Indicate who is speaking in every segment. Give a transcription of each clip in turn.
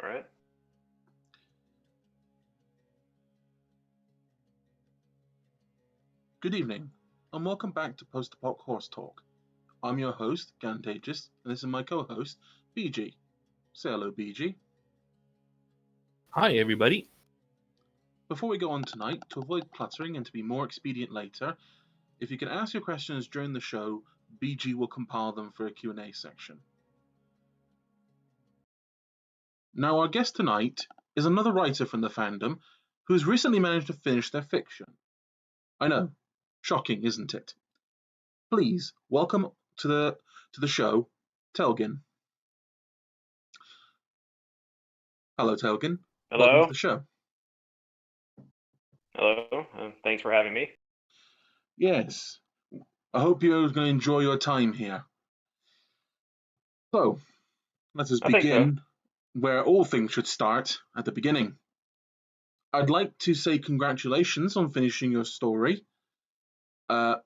Speaker 1: All right.
Speaker 2: Good evening, and welcome back to Post-Apoc Horse Talk. I'm your host, Gantagious, and this is my co-host, BG. Say hello, BG.
Speaker 3: Hi, everybody.
Speaker 2: Before we go on tonight, to avoid cluttering and to be more expedient later, if you can ask your questions during the show, BG will compile them for a Q&A section. Now, our guest tonight is another writer from the fandom who's recently managed to finish their fiction. I know, shocking, isn't it? Please welcome to the show, Telgin. Hello, Telgin. Welcome to
Speaker 1: Hello.
Speaker 2: the show.
Speaker 1: Hello. Thanks for having me.
Speaker 2: Yes, I hope you're going to enjoy your time here. So, let us
Speaker 1: I think so.
Speaker 2: begin where all things should start, at the beginning. I'd like to say congratulations on finishing your story. For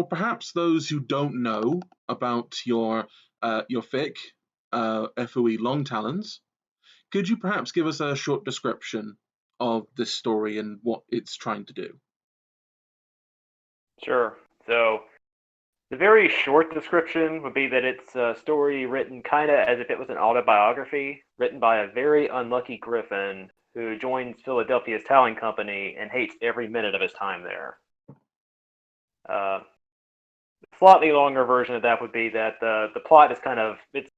Speaker 2: perhaps those who don't know about your fic, FOE Long Talons, could you perhaps give us a short description of this story and what it's trying to do?
Speaker 1: Sure. So, the very short description would be that it's a story written kind of as if it was an autobiography, written by a very unlucky griffin who joins Philadelphia's Talon Company and hates every minute of his time there. Uh, Slightly longer version of that would be that the plot is it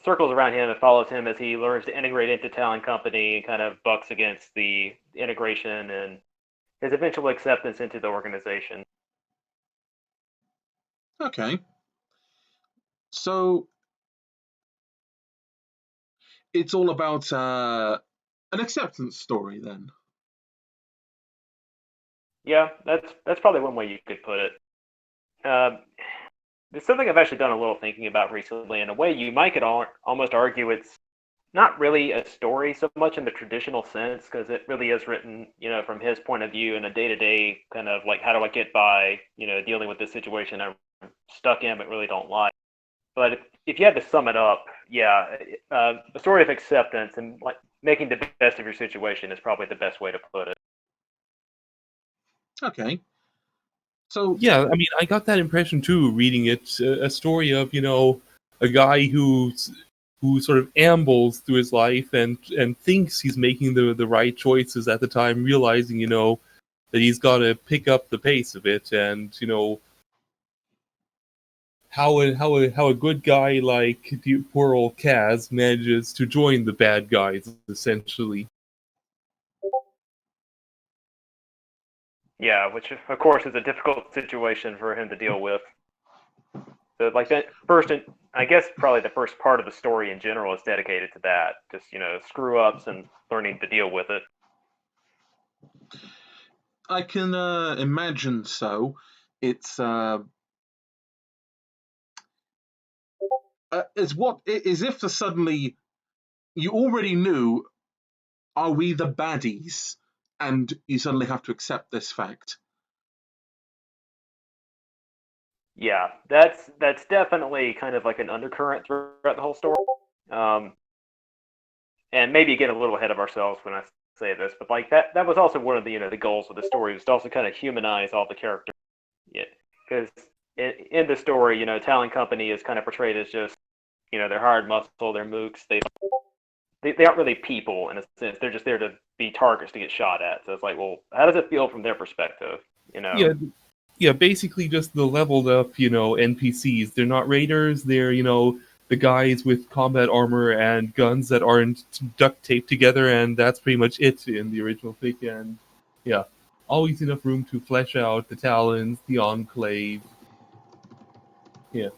Speaker 1: circles around him and follows him as he learns to integrate into Talon Company and kind of bucks against the integration and his eventual acceptance into the organization.
Speaker 2: Okay, so it's all about an acceptance story then.
Speaker 1: Yeah, that's probably one way you could put it. It's something I've actually done a little thinking about recently. In a way, you might could almost argue it's not really a story so much in the traditional sense, because it really is written, from his point of view in a day-to-day kind of like, how do I get by, dealing with this situation I'm stuck in but really don't like. But if you had to sum it up, yeah, a story of acceptance and like making the best of your situation is probably the best way to put it.
Speaker 2: Okay, so
Speaker 3: Yeah, I mean, I got that impression too, reading it. A story of, a guy who sort of ambles through his life and thinks he's making the right choices at the time, realizing, that he's got to pick up the pace a bit, and how a good guy like the poor old Kaz manages to join the bad guys, essentially.
Speaker 1: Yeah, which of course is a difficult situation for him to deal with. So like that first, I guess probably the first part of the story in general is dedicated to that, just screw ups and learning to deal with it.
Speaker 2: I can imagine so. It's is if the suddenly you already knew, are we the baddies, and you suddenly have to accept this fact.
Speaker 1: Yeah, that's definitely kind of like an undercurrent throughout the whole story. Um, and maybe get a little ahead of ourselves when I say this, but like that was also one of the the goals of the story was to also kind of humanize all the characters. Yeah, because in the story, Talon Company is kind of portrayed as just they're hard muscle, they're mooks, they aren't really people in a sense. They're just there to be targets to get shot at. So it's like, well, how does it feel from their perspective?
Speaker 3: Yeah, yeah, basically just the leveled up, NPCs. They're not raiders. They're, the guys with combat armor and guns that aren't duct taped together, and that's pretty much it in the original fic. And yeah, always enough room to flesh out the Talons, the Enclave. Yeah.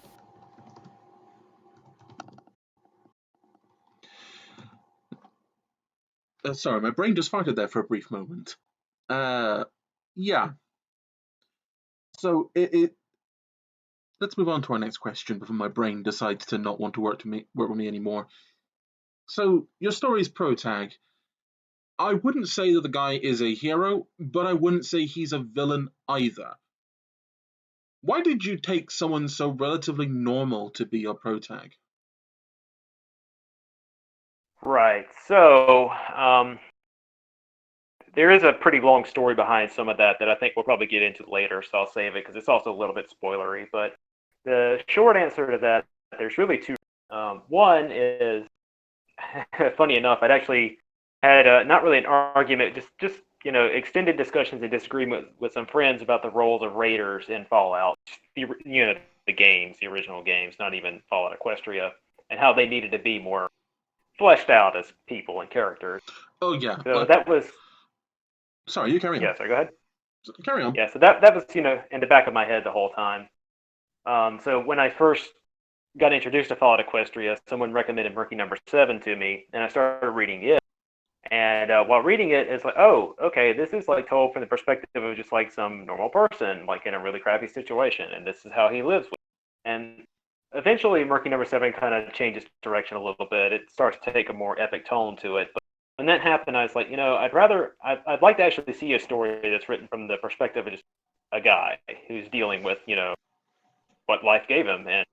Speaker 2: Sorry, my brain just farted there for a brief moment. Yeah. So let's move on to our next question before my brain decides to not want to work with me anymore. So your story's protag. I wouldn't say that the guy is a hero, but I wouldn't say he's a villain either. Why did you take someone so relatively normal to be your protag?
Speaker 1: Right. So, there is a pretty long story behind some of that I think we'll probably get into later, so I'll save it because it's also a little bit spoilery. But the short answer to that, there's really two. One is, funny enough, I'd actually had not really an argument, just extended discussions and disagreement with some friends about the roles of raiders in Fallout. The games, the original games, not even Fallout Equestria, and how they needed to be more fleshed out as people and characters.
Speaker 2: Oh yeah,
Speaker 1: So that was
Speaker 2: sorry, you carry on.
Speaker 1: yeah. Sorry, go ahead.
Speaker 2: Carry on.
Speaker 1: Yeah, so that was in the back of my head the whole time. So when I first got introduced to Fallout Equestria, someone recommended Murky Number 7 to me, and I started reading it. And while reading it, it's like, oh, okay, this is like told from the perspective of just like some normal person, like in a really crappy situation, and this is how he lives with it. And eventually, Murky Number 7 kind of changes direction a little bit. It starts to take a more epic tone to it. But when that happened, I was like, I'd like to actually see a story that's written from the perspective of just a guy who's dealing with, what life gave him. And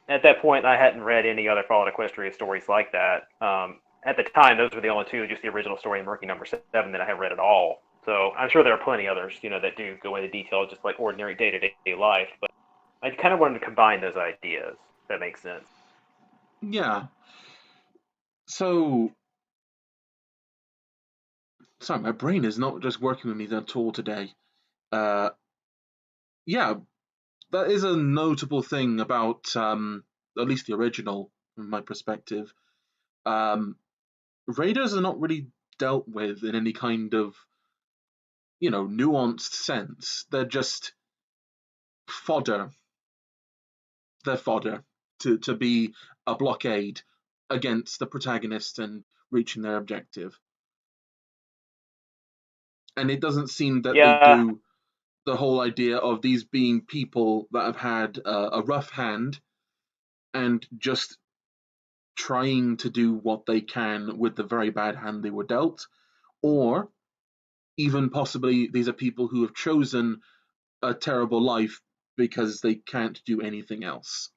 Speaker 1: at that point, I hadn't read any other Fallout Equestria stories like that. At the time, those were the only two, just the original story and Murky Number 7 that I had read at all. So I'm sure there are plenty others, that do go into detail, just like ordinary day-to-day life. But I kind of wanted to combine those ideas, if that makes sense.
Speaker 2: Yeah. So, sorry, my brain is not just working with me at all today. Yeah, that is a notable thing about at least the original, from my perspective. Raiders are not really dealt with in any kind of, nuanced sense. They're just fodder. They're fodder to be a blockade against the protagonist and reaching their objective. And it doesn't seem that they
Speaker 1: Yeah,
Speaker 2: do the whole idea of these being people that have had a rough hand and just trying to do what they can with the very bad hand they were dealt, or even possibly these are people who have chosen a terrible life because they can't do anything else.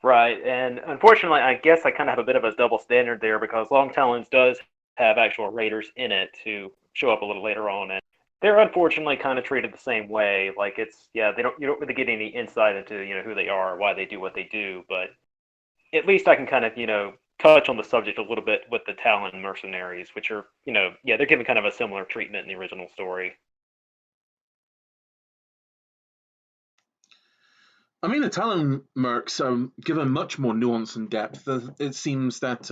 Speaker 1: right. And unfortunately, I guess I kind of have a bit of a double standard there because Long Talons does have actual raiders in it who show up a little later on, and they're unfortunately kind of treated the same way. Like you don't really get any insight into who they are, why they do what they do, but at least I can kind of touch on the subject a little bit with the Talon mercenaries, which are they're given kind of a similar treatment in the original story.
Speaker 2: I mean, the Talon mercs are given much more nuance and depth. It seems that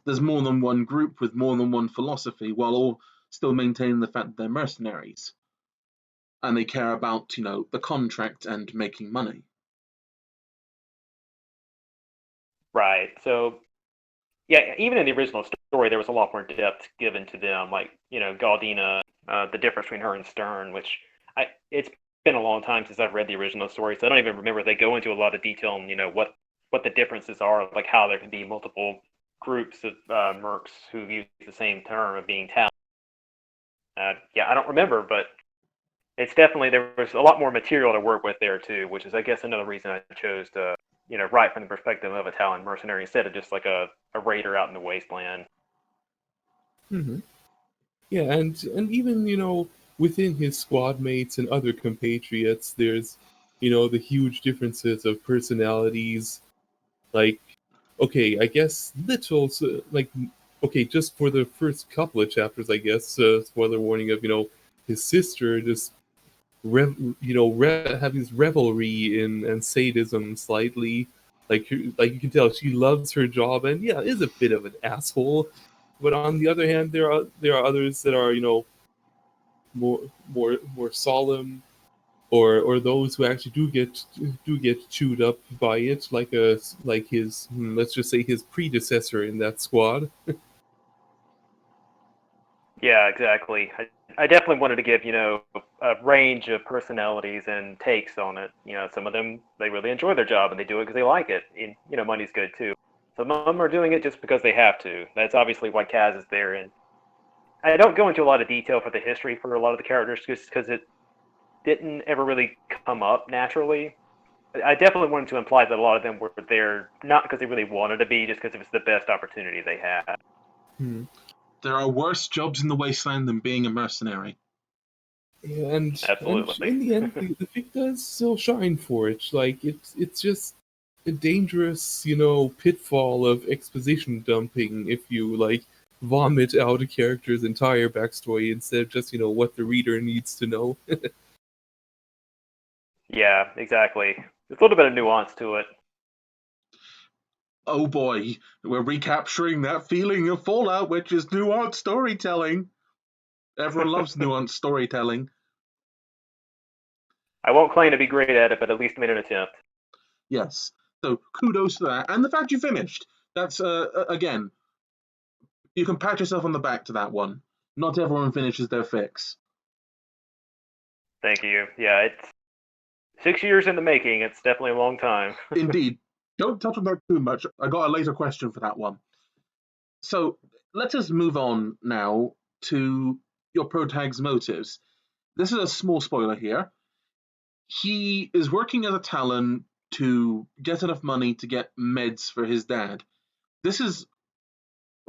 Speaker 2: there's more than one group with more than one philosophy, while all still maintaining the fact that they're mercenaries and they care about, the contract and making money.
Speaker 1: Right. So yeah, even in the original story, there was a lot more depth given to them, like Galdina, the difference between her and Stern, which it's been a long time since I've read the original story, so I don't even remember. They go into a lot of detail on what the differences are, like how there can be multiple groups of mercs who use the same term of being Talon. I don't remember, but it's definitely there was a lot more material to work with there too, which is I guess another reason I chose to write from the perspective of a Talon mercenary instead of just like a raider out in the wasteland.
Speaker 3: Mm-hmm. Yeah, and even within his squad mates and other compatriots, there's the huge differences of personalities. Like, okay, I guess okay, just for the first couple of chapters, I guess, spoiler warning of his sister just having this revelry in and sadism slightly. Like you can tell she loves her job and yeah, is a bit of an asshole. But on the other hand, there are others that are more solemn, or those who actually do get chewed up by it, like his let's just say his predecessor in that squad.
Speaker 1: Yeah, exactly. I definitely wanted to give a range of personalities and takes on it. Some of them they really enjoy their job and they do it because they like it. And money's good too. Some of them are doing it just because they have to. That's obviously why Kaz is there. And I don't go into a lot of detail for the history for a lot of the characters just because it didn't ever really come up naturally. I definitely wanted to imply that a lot of them were there not because they really wanted to be, just because it was the best opportunity they had.
Speaker 3: Hmm.
Speaker 2: There are worse jobs in the wasteland than being a mercenary.
Speaker 3: Yeah, and
Speaker 1: Absolutely.
Speaker 3: in the end, the pick does still shine for it. Like it's just a dangerous, pitfall of exposition dumping if you like vomit out a character's entire backstory instead of just what the reader needs to know.
Speaker 1: Yeah, exactly. There's a little bit of nuance to it.
Speaker 2: Oh boy, we're recapturing that feeling of Fallout, which is nuanced storytelling. Everyone loves nuanced storytelling.
Speaker 1: I won't claim to be great at it, but at least made an attempt.
Speaker 2: Yes. So kudos to that, and the fact you finished. That's again, you can pat yourself on the back to that one. Not everyone finishes their fix.
Speaker 1: Thank you. Yeah, it's 6 years in the making. It's definitely a long time.
Speaker 2: Indeed. Don't touch on that too much. I got a later question for that one. So let us move on now to your protag's motives. This is a small spoiler here. He is working as a Talon to get enough money to get meds for his dad. This is,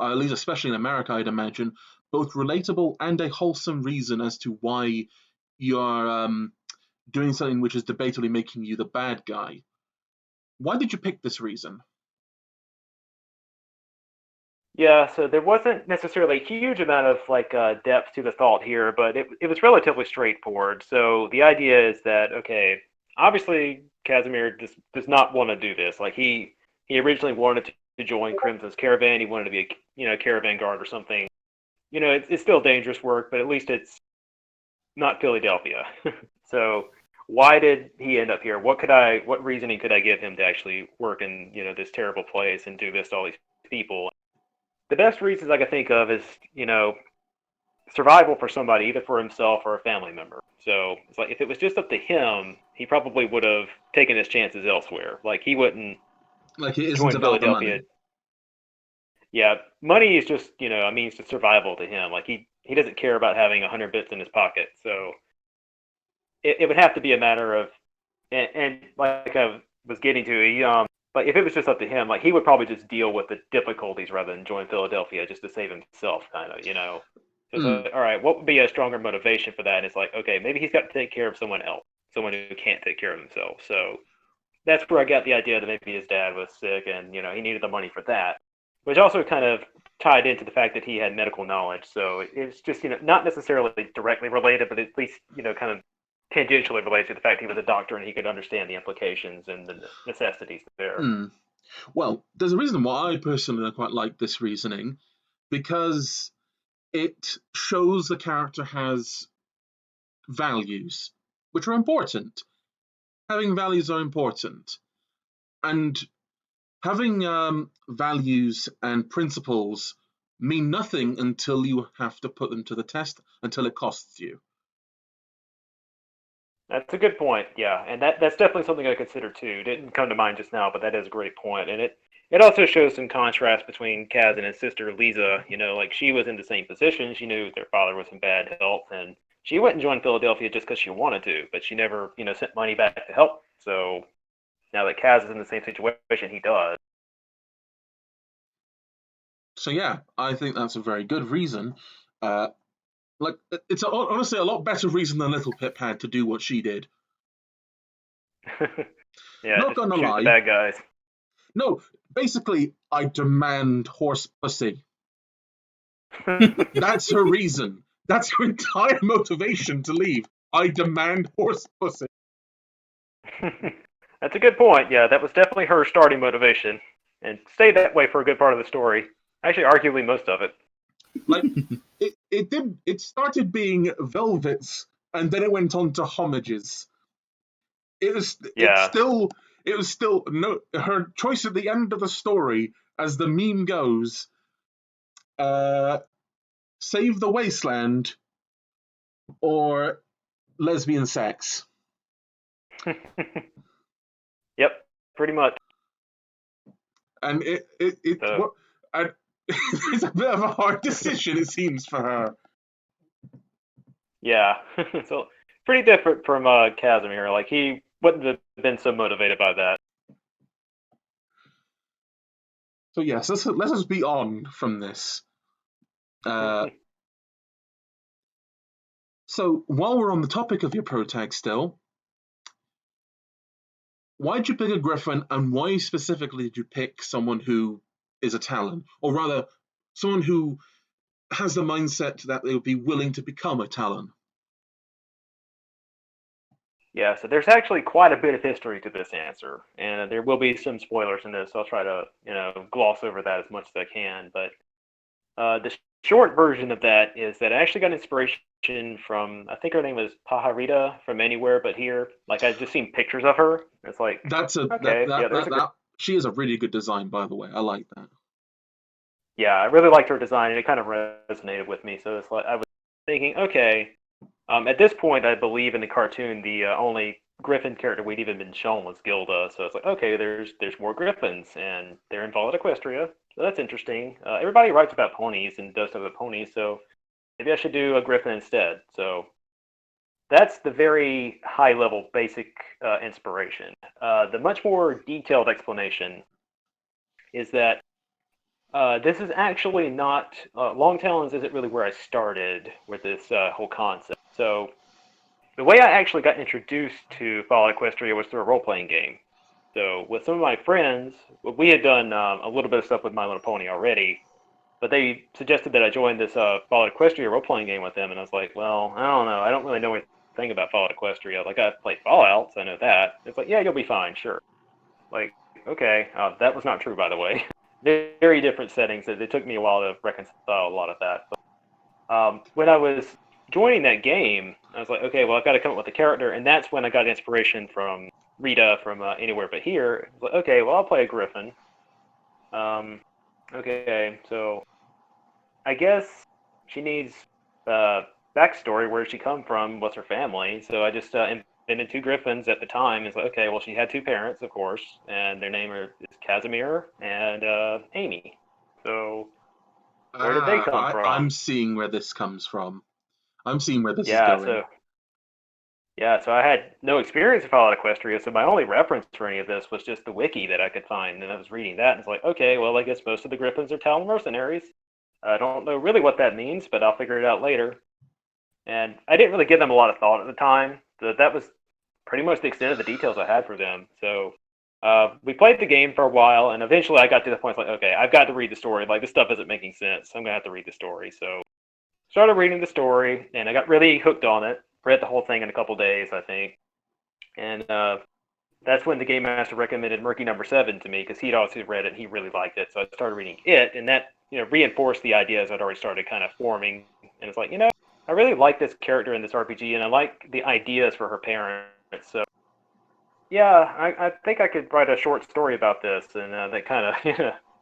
Speaker 2: at least especially in America, I'd imagine, both relatable and a wholesome reason as to why you're doing something which is debatably making you the bad guy. Why did you pick this reason?
Speaker 1: Yeah, so there wasn't necessarily a huge amount of depth to the thought here, but it was relatively straightforward. So the idea is that okay, obviously Casimir does not want to do this. Like he originally wanted to join Crimson's caravan. He wanted to be a caravan guard or something. It's still dangerous work, but at least it's not Philadelphia. So why did he end up here? What reasoning could I give him to actually work in this terrible place and do this to all these people? The best reasons I can think of is, survival for somebody, either for himself or a family member. So it's like if it was just up to him, he probably would have taken his chances elsewhere. Like he wouldn't
Speaker 2: Like, it isn't
Speaker 1: join
Speaker 2: about the
Speaker 1: Philadelphia.
Speaker 2: money.
Speaker 1: Yeah, money is just a means to survival to him. Like he doesn't care about having 100 bits in his pocket. So it would have to be a matter of and like I was getting to, but if it was just up to him, like he would probably just deal with the difficulties rather than join Philadelphia just to save himself, kind of. So it's
Speaker 2: Mm.
Speaker 1: like, all right, what would be a stronger motivation for that? And it's like, okay, maybe he's got to take care of someone else, someone who can't take care of himself. So that's where I got the idea that maybe his dad was sick and he needed the money for that, which also kind of tied into the fact that he had medical knowledge. So it's just not necessarily directly related, but at least kind of tangentially related to the fact he was a doctor and he could understand the implications and the necessities there.
Speaker 2: Mm. Well, there's a reason why I personally quite like this reasoning, because it shows the character has values, which are important. Having values are important. And having values and principles mean nothing until you have to put them to the test, until it costs you.
Speaker 1: That's a good point. Yeah, and that's definitely something I consider too. Didn't come to mind just now, but that is a great point. And it also shows some contrast between Kaz and his sister Lisa. Like she was in the same position. She knew their father was in bad health, and she went and joined Philadelphia just because she wanted to, but she never sent money back to help. So now that Kaz is in the same situation, he does.
Speaker 2: So yeah, I think that's a very good reason. Uh, like, it's honestly a lot better reason than Little Pip had to do what she did.
Speaker 1: Yeah,
Speaker 2: Not
Speaker 1: just
Speaker 2: gonna
Speaker 1: shoot the
Speaker 2: lie.
Speaker 1: bad guys.
Speaker 2: No, basically, I demand horse pussy. That's her reason. That's her entire motivation to leave. I demand horse pussy.
Speaker 1: That's a good point. Yeah, that was definitely her starting motivation, and stayed that way for a good part of the story. Actually, arguably most of it.
Speaker 2: Like, it started being velvets, and then it went on to homages. It was
Speaker 1: Yeah.
Speaker 2: it was still no her choice at the end of the story, as the meme goes, uh, save the wasteland or lesbian sex.
Speaker 1: Yep, pretty much.
Speaker 2: And it
Speaker 1: So
Speaker 2: what and it's a bit of a hard decision, it seems, for her.
Speaker 1: yeah, so pretty different from Casimir. Like wouldn't have been so motivated by that.
Speaker 2: So yes, let us be on from this. So while we're on the topic of your protag still, why did you pick a Griffin, and why specifically did you pick someone who is a Talon? Or rather, someone who has the mindset that they would be willing to become a Talon?
Speaker 1: Yeah, so there's actually quite a bit of history to this answer, and there will be some spoilers in this, so I'll try to, gloss over that as much as I can. But the short version of that is that I actually got inspiration from, I think her name was Pajarita from Anywhere But Here. Like, I've just seen pictures of her. It's like, okay, yeah, there's
Speaker 2: she is a really good design, by the way. I like that.
Speaker 1: Yeah, I really liked her design, and it kind of resonated with me. So it's like I was thinking, okay, at this point, I believe in the cartoon, the only Griffin character we'd even been shown was Gilda. So it's like, okay, there's more Griffins, and they're in Fallout Equestria. So that's interesting. Everybody writes about ponies and does stuff with ponies, so maybe I should do a Griffin instead. So that's the very high level basic inspiration. The much more detailed explanation is that this is actually not Long Talons isn't really where I started with this whole concept. So the way I actually got introduced to Fallout Equestria was through a role-playing game. So with some of my friends, we had done a little bit of stuff with My Little Pony already, but they suggested that I join this Fallout Equestria role-playing game with them, and I was like, well, I don't know. I don't really know anything about Fallout Equestria. Like, I've played Fallout, so I know that. It's like, yeah, you'll be fine, sure. Like, okay, that was not true, by the way. Very different settings. It took me a while to reconcile a lot of that. But when I was joining that game, I was like, okay, well, I've got to come up with a character, and that's when I got inspiration from Rita from Anywhere But Here. Like, okay, well, I'll play a Griffin. Okay, so I guess she needs backstory. Where did she come from? What's her family? So I just invented two Griffins at the time. It's like, okay, well, she had two parents, of course, and their name is Casimir and Amy. So where did they come from?
Speaker 2: I'm seeing where this comes from. I'm seeing where this is going.
Speaker 1: So I had no experience with Fallout Equestria, so my only reference for any of this was just the wiki that I could find, and I was reading that, and it's like, okay, well, I guess most of the Griffins are Talon mercenaries. I don't know really what that means, but I'll figure it out later. And I didn't really give them a lot of thought at the time. That was pretty much the extent of the details I had for them. So we played the game for a while, and eventually I got to the point like, okay, I've got to read the story. Like, this stuff isn't making sense. So I'm going to have to read the story. So started reading the story, and I got really hooked on it. Read the whole thing in a couple days, I think. And that's when the Game Master recommended Murky Number 7 to me, because he'd also read it and he really liked it. So I started reading it, and that reinforced the ideas I'd already started kind of forming. And it's like, I really like this character in this RPG, and I like the ideas for her parents. So yeah, I think I could write a short story about this, and that kind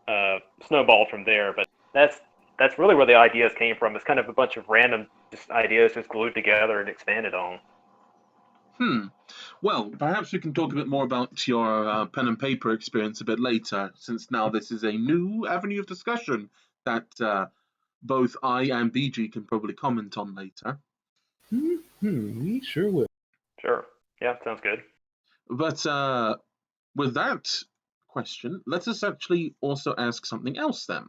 Speaker 1: of snowballed from there. But that's really where the ideas came from. It's kind of a bunch of random ideas just glued together and expanded on.
Speaker 2: Well, perhaps we can talk a bit more about your pen and paper experience a bit later, since now this is a new avenue of discussion that both I and BG can probably comment on later.
Speaker 3: We sure will.
Speaker 1: Sure. Yeah, sounds good.
Speaker 2: But with that question, let us actually also ask something else then.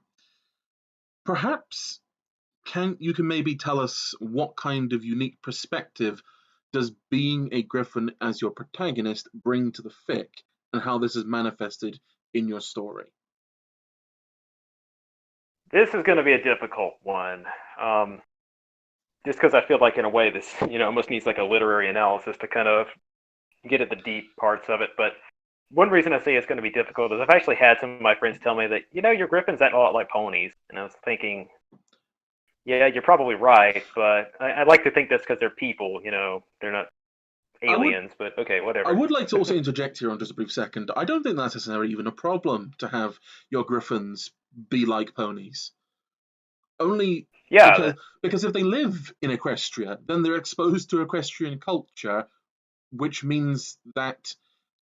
Speaker 2: Perhaps you can maybe tell us what kind of unique perspective does being a Griffin as your protagonist bring to the fic, and how this is manifested in your story?
Speaker 1: This is going to be a difficult one. Just because I feel like in a way this, almost needs like a literary analysis to kind of get at the deep parts of it. But one reason I say it's going to be difficult is I've actually had some of my friends tell me that, your Griffins act a lot like ponies. And I was thinking, yeah, you're probably right, but I'd like to think that's because they're people, they're not aliens, but okay, whatever.
Speaker 2: I would like to also interject here on just a brief second. I don't think that's necessarily even a problem to have your Griffins be like ponies. Only because if they live in Equestria, then they're exposed to equestrian culture, which means that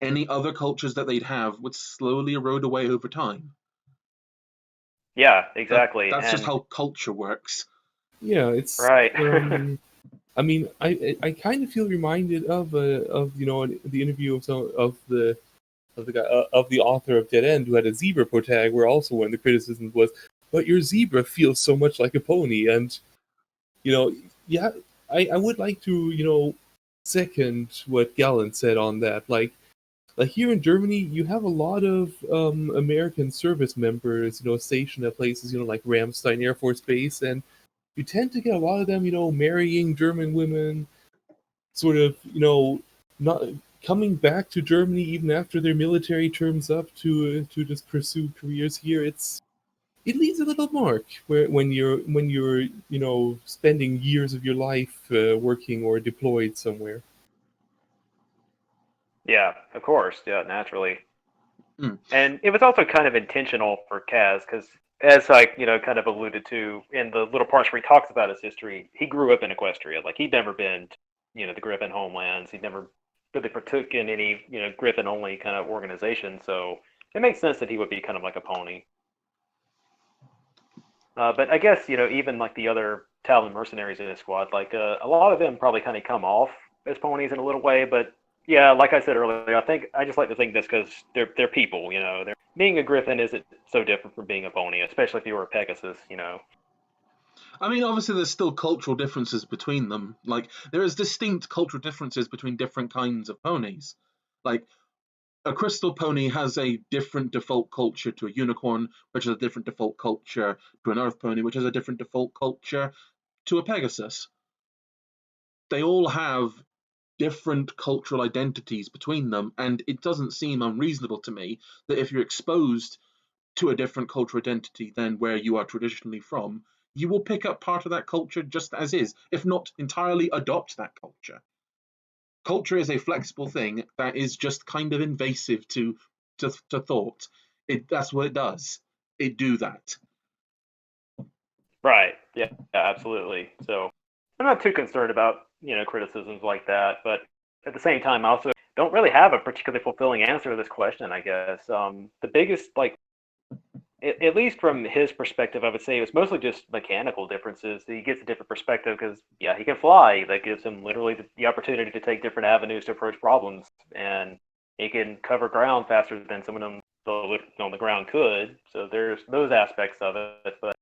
Speaker 2: any other cultures that they'd have would slowly erode away over time.
Speaker 1: Yeah, exactly.
Speaker 2: That's just how culture works.
Speaker 3: Yeah, it's
Speaker 1: right.
Speaker 3: I mean, I kind of feel reminded of the interview of the guy of the author of Dead End who had a zebra protag, where also one of the criticisms was, but your zebra feels so much like a pony, and you know, yeah, I would like to second what Gallant said on that, like here in Germany, you have a lot of American service members, stationed at places, like Ramstein Air Force Base, and you tend to get a lot of them, marrying German women, sort of, not coming back to Germany even after their military terms up to just pursue careers here. It leaves a little mark where when you're spending years of your life working or deployed somewhere.
Speaker 1: Yeah, of course. Yeah, naturally.
Speaker 2: Mm.
Speaker 1: And it was also kind of intentional for Kaz because, as I kind of alluded to in the little parts where he talks about his history, he grew up in Equestria. Like he'd never been, the Griffin homelands. He'd never really partook in any, Griffin only kind of organization. So it makes sense that he would be kind of like a pony. But I guess even like the other Talon mercenaries in his squad, like a lot of them probably kind of come off as ponies in a little way. But yeah, like I said earlier, I just like to think this because they're people. They're being a griffin isn't so different from being a pony, especially if you were a Pegasus.
Speaker 2: I mean, obviously, there's still cultural differences between them. Like, there is distinct cultural differences between different kinds of ponies. Like, a crystal pony has a different default culture to a unicorn, which has a different default culture to an earth pony, which has a different default culture to a Pegasus. They all have different cultural identities between them, and it doesn't seem unreasonable to me that if you're exposed to a different cultural identity than where you are traditionally from, you will pick up part of that culture just as is, if not entirely adopt that culture. Culture is a flexible thing that is just kind of invasive to thought. That's what it does. It do that.
Speaker 1: Right. Yeah. Yeah. Absolutely. So I'm not too concerned about criticisms like that, but at the same time, I also don't really have a particularly fulfilling answer to this question. I guess the biggest like at least from his perspective, I would say it was mostly just mechanical differences. He gets a different perspective because, yeah, he can fly. That gives him literally the opportunity to take different avenues to approach problems, and he can cover ground faster than some of them on the ground could. So there's those aspects of it. But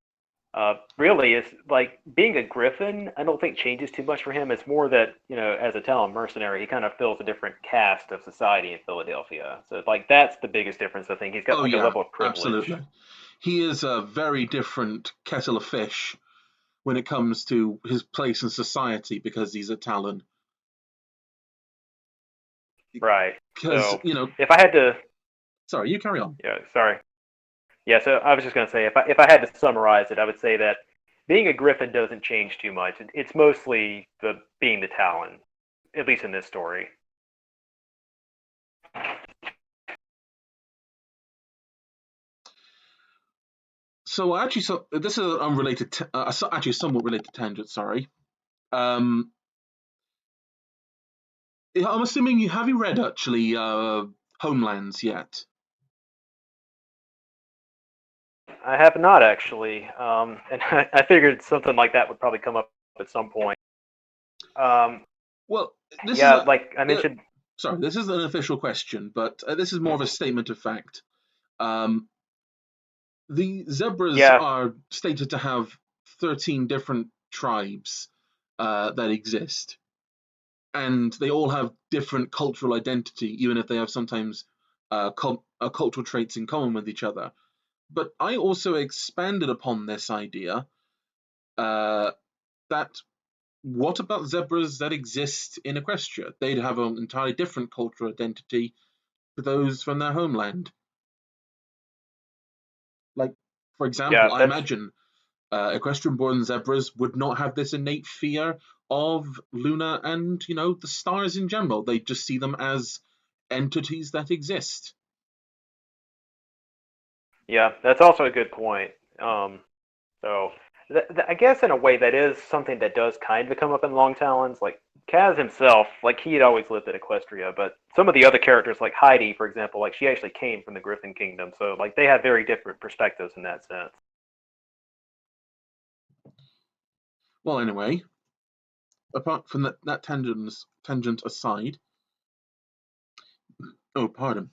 Speaker 1: really, it's like being a griffin. I don't think changes too much for him. It's more that as a Talon mercenary, he kind of fills a different caste of society in Philadelphia. So like that's the biggest difference. I think he's got
Speaker 2: Oh
Speaker 1: like a
Speaker 2: yeah,
Speaker 1: level of privilege.
Speaker 2: absolutely. He is a very different kettle of fish when it comes to his place in society because he's a Talon.
Speaker 1: Right.
Speaker 2: Because,
Speaker 1: So if I had to,
Speaker 2: sorry, you carry on.
Speaker 1: yeah, sorry. Yeah, so I was just going to say, if I had to summarize it, I would say that being a Griffin doesn't change too much. It's mostly the being the Talon, at least in this story.
Speaker 2: So actually, this is an unrelated, actually somewhat related tangent. Sorry. Um, I'm assuming you read actually Homelands yet?
Speaker 1: I have not actually, and I figured something like that would probably come up at some point. Um,
Speaker 2: Well, this is
Speaker 1: yeah,
Speaker 2: a
Speaker 1: like I mentioned,
Speaker 2: sorry, this is an official question, but this is more of a statement of fact. Um, the zebras
Speaker 1: yeah,
Speaker 2: are stated to have 13 different tribes that exist, and they all have different cultural identity, even if they have sometimes cultural traits in common with each other. But I also expanded upon this idea uh, that what about zebras that exist in Equestria? They'd have an entirely different cultural identity to those from their homeland. Like, for example,
Speaker 1: yeah,
Speaker 2: I
Speaker 1: that's
Speaker 2: imagine equestrian-born zebras would not have this innate fear of Luna and, the stars in general. They just see them as entities that exist.
Speaker 1: yeah, that's also a good point. So I guess in a way that is something that does kind of come up in Long Talons. Like Kaz himself, like he had always lived at Equestria, but some of the other characters, like Heidi, for example, like she actually came from the Griffin Kingdom. So like they have very different perspectives in that sense.
Speaker 2: Well, anyway, apart from that tangent aside, oh, pardon.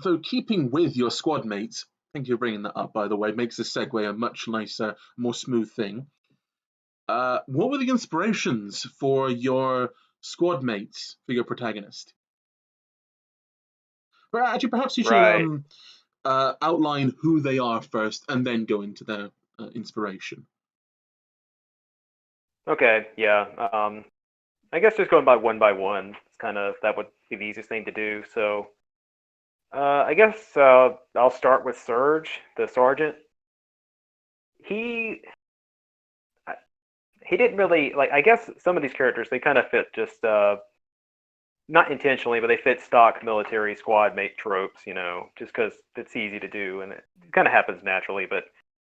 Speaker 2: So keeping with your squad mates, thank you for bringing that up, by the way, makes this segue a much nicer, more smooth thing. What were the inspirations for your squad mates, for your protagonist? But actually, perhaps you should
Speaker 1: Right.
Speaker 2: outline who they are first, and then go into their inspiration.
Speaker 1: Okay. Yeah. I guess just going by one. It's kind of that would be the easiest thing to do. So, I guess I'll start with Surge, the sergeant. He I- he didn't really like. I guess some of these characters they kind of fit just not intentionally, but they fit stock military squad mate tropes. Just because it's easy to do and it kind of happens naturally. But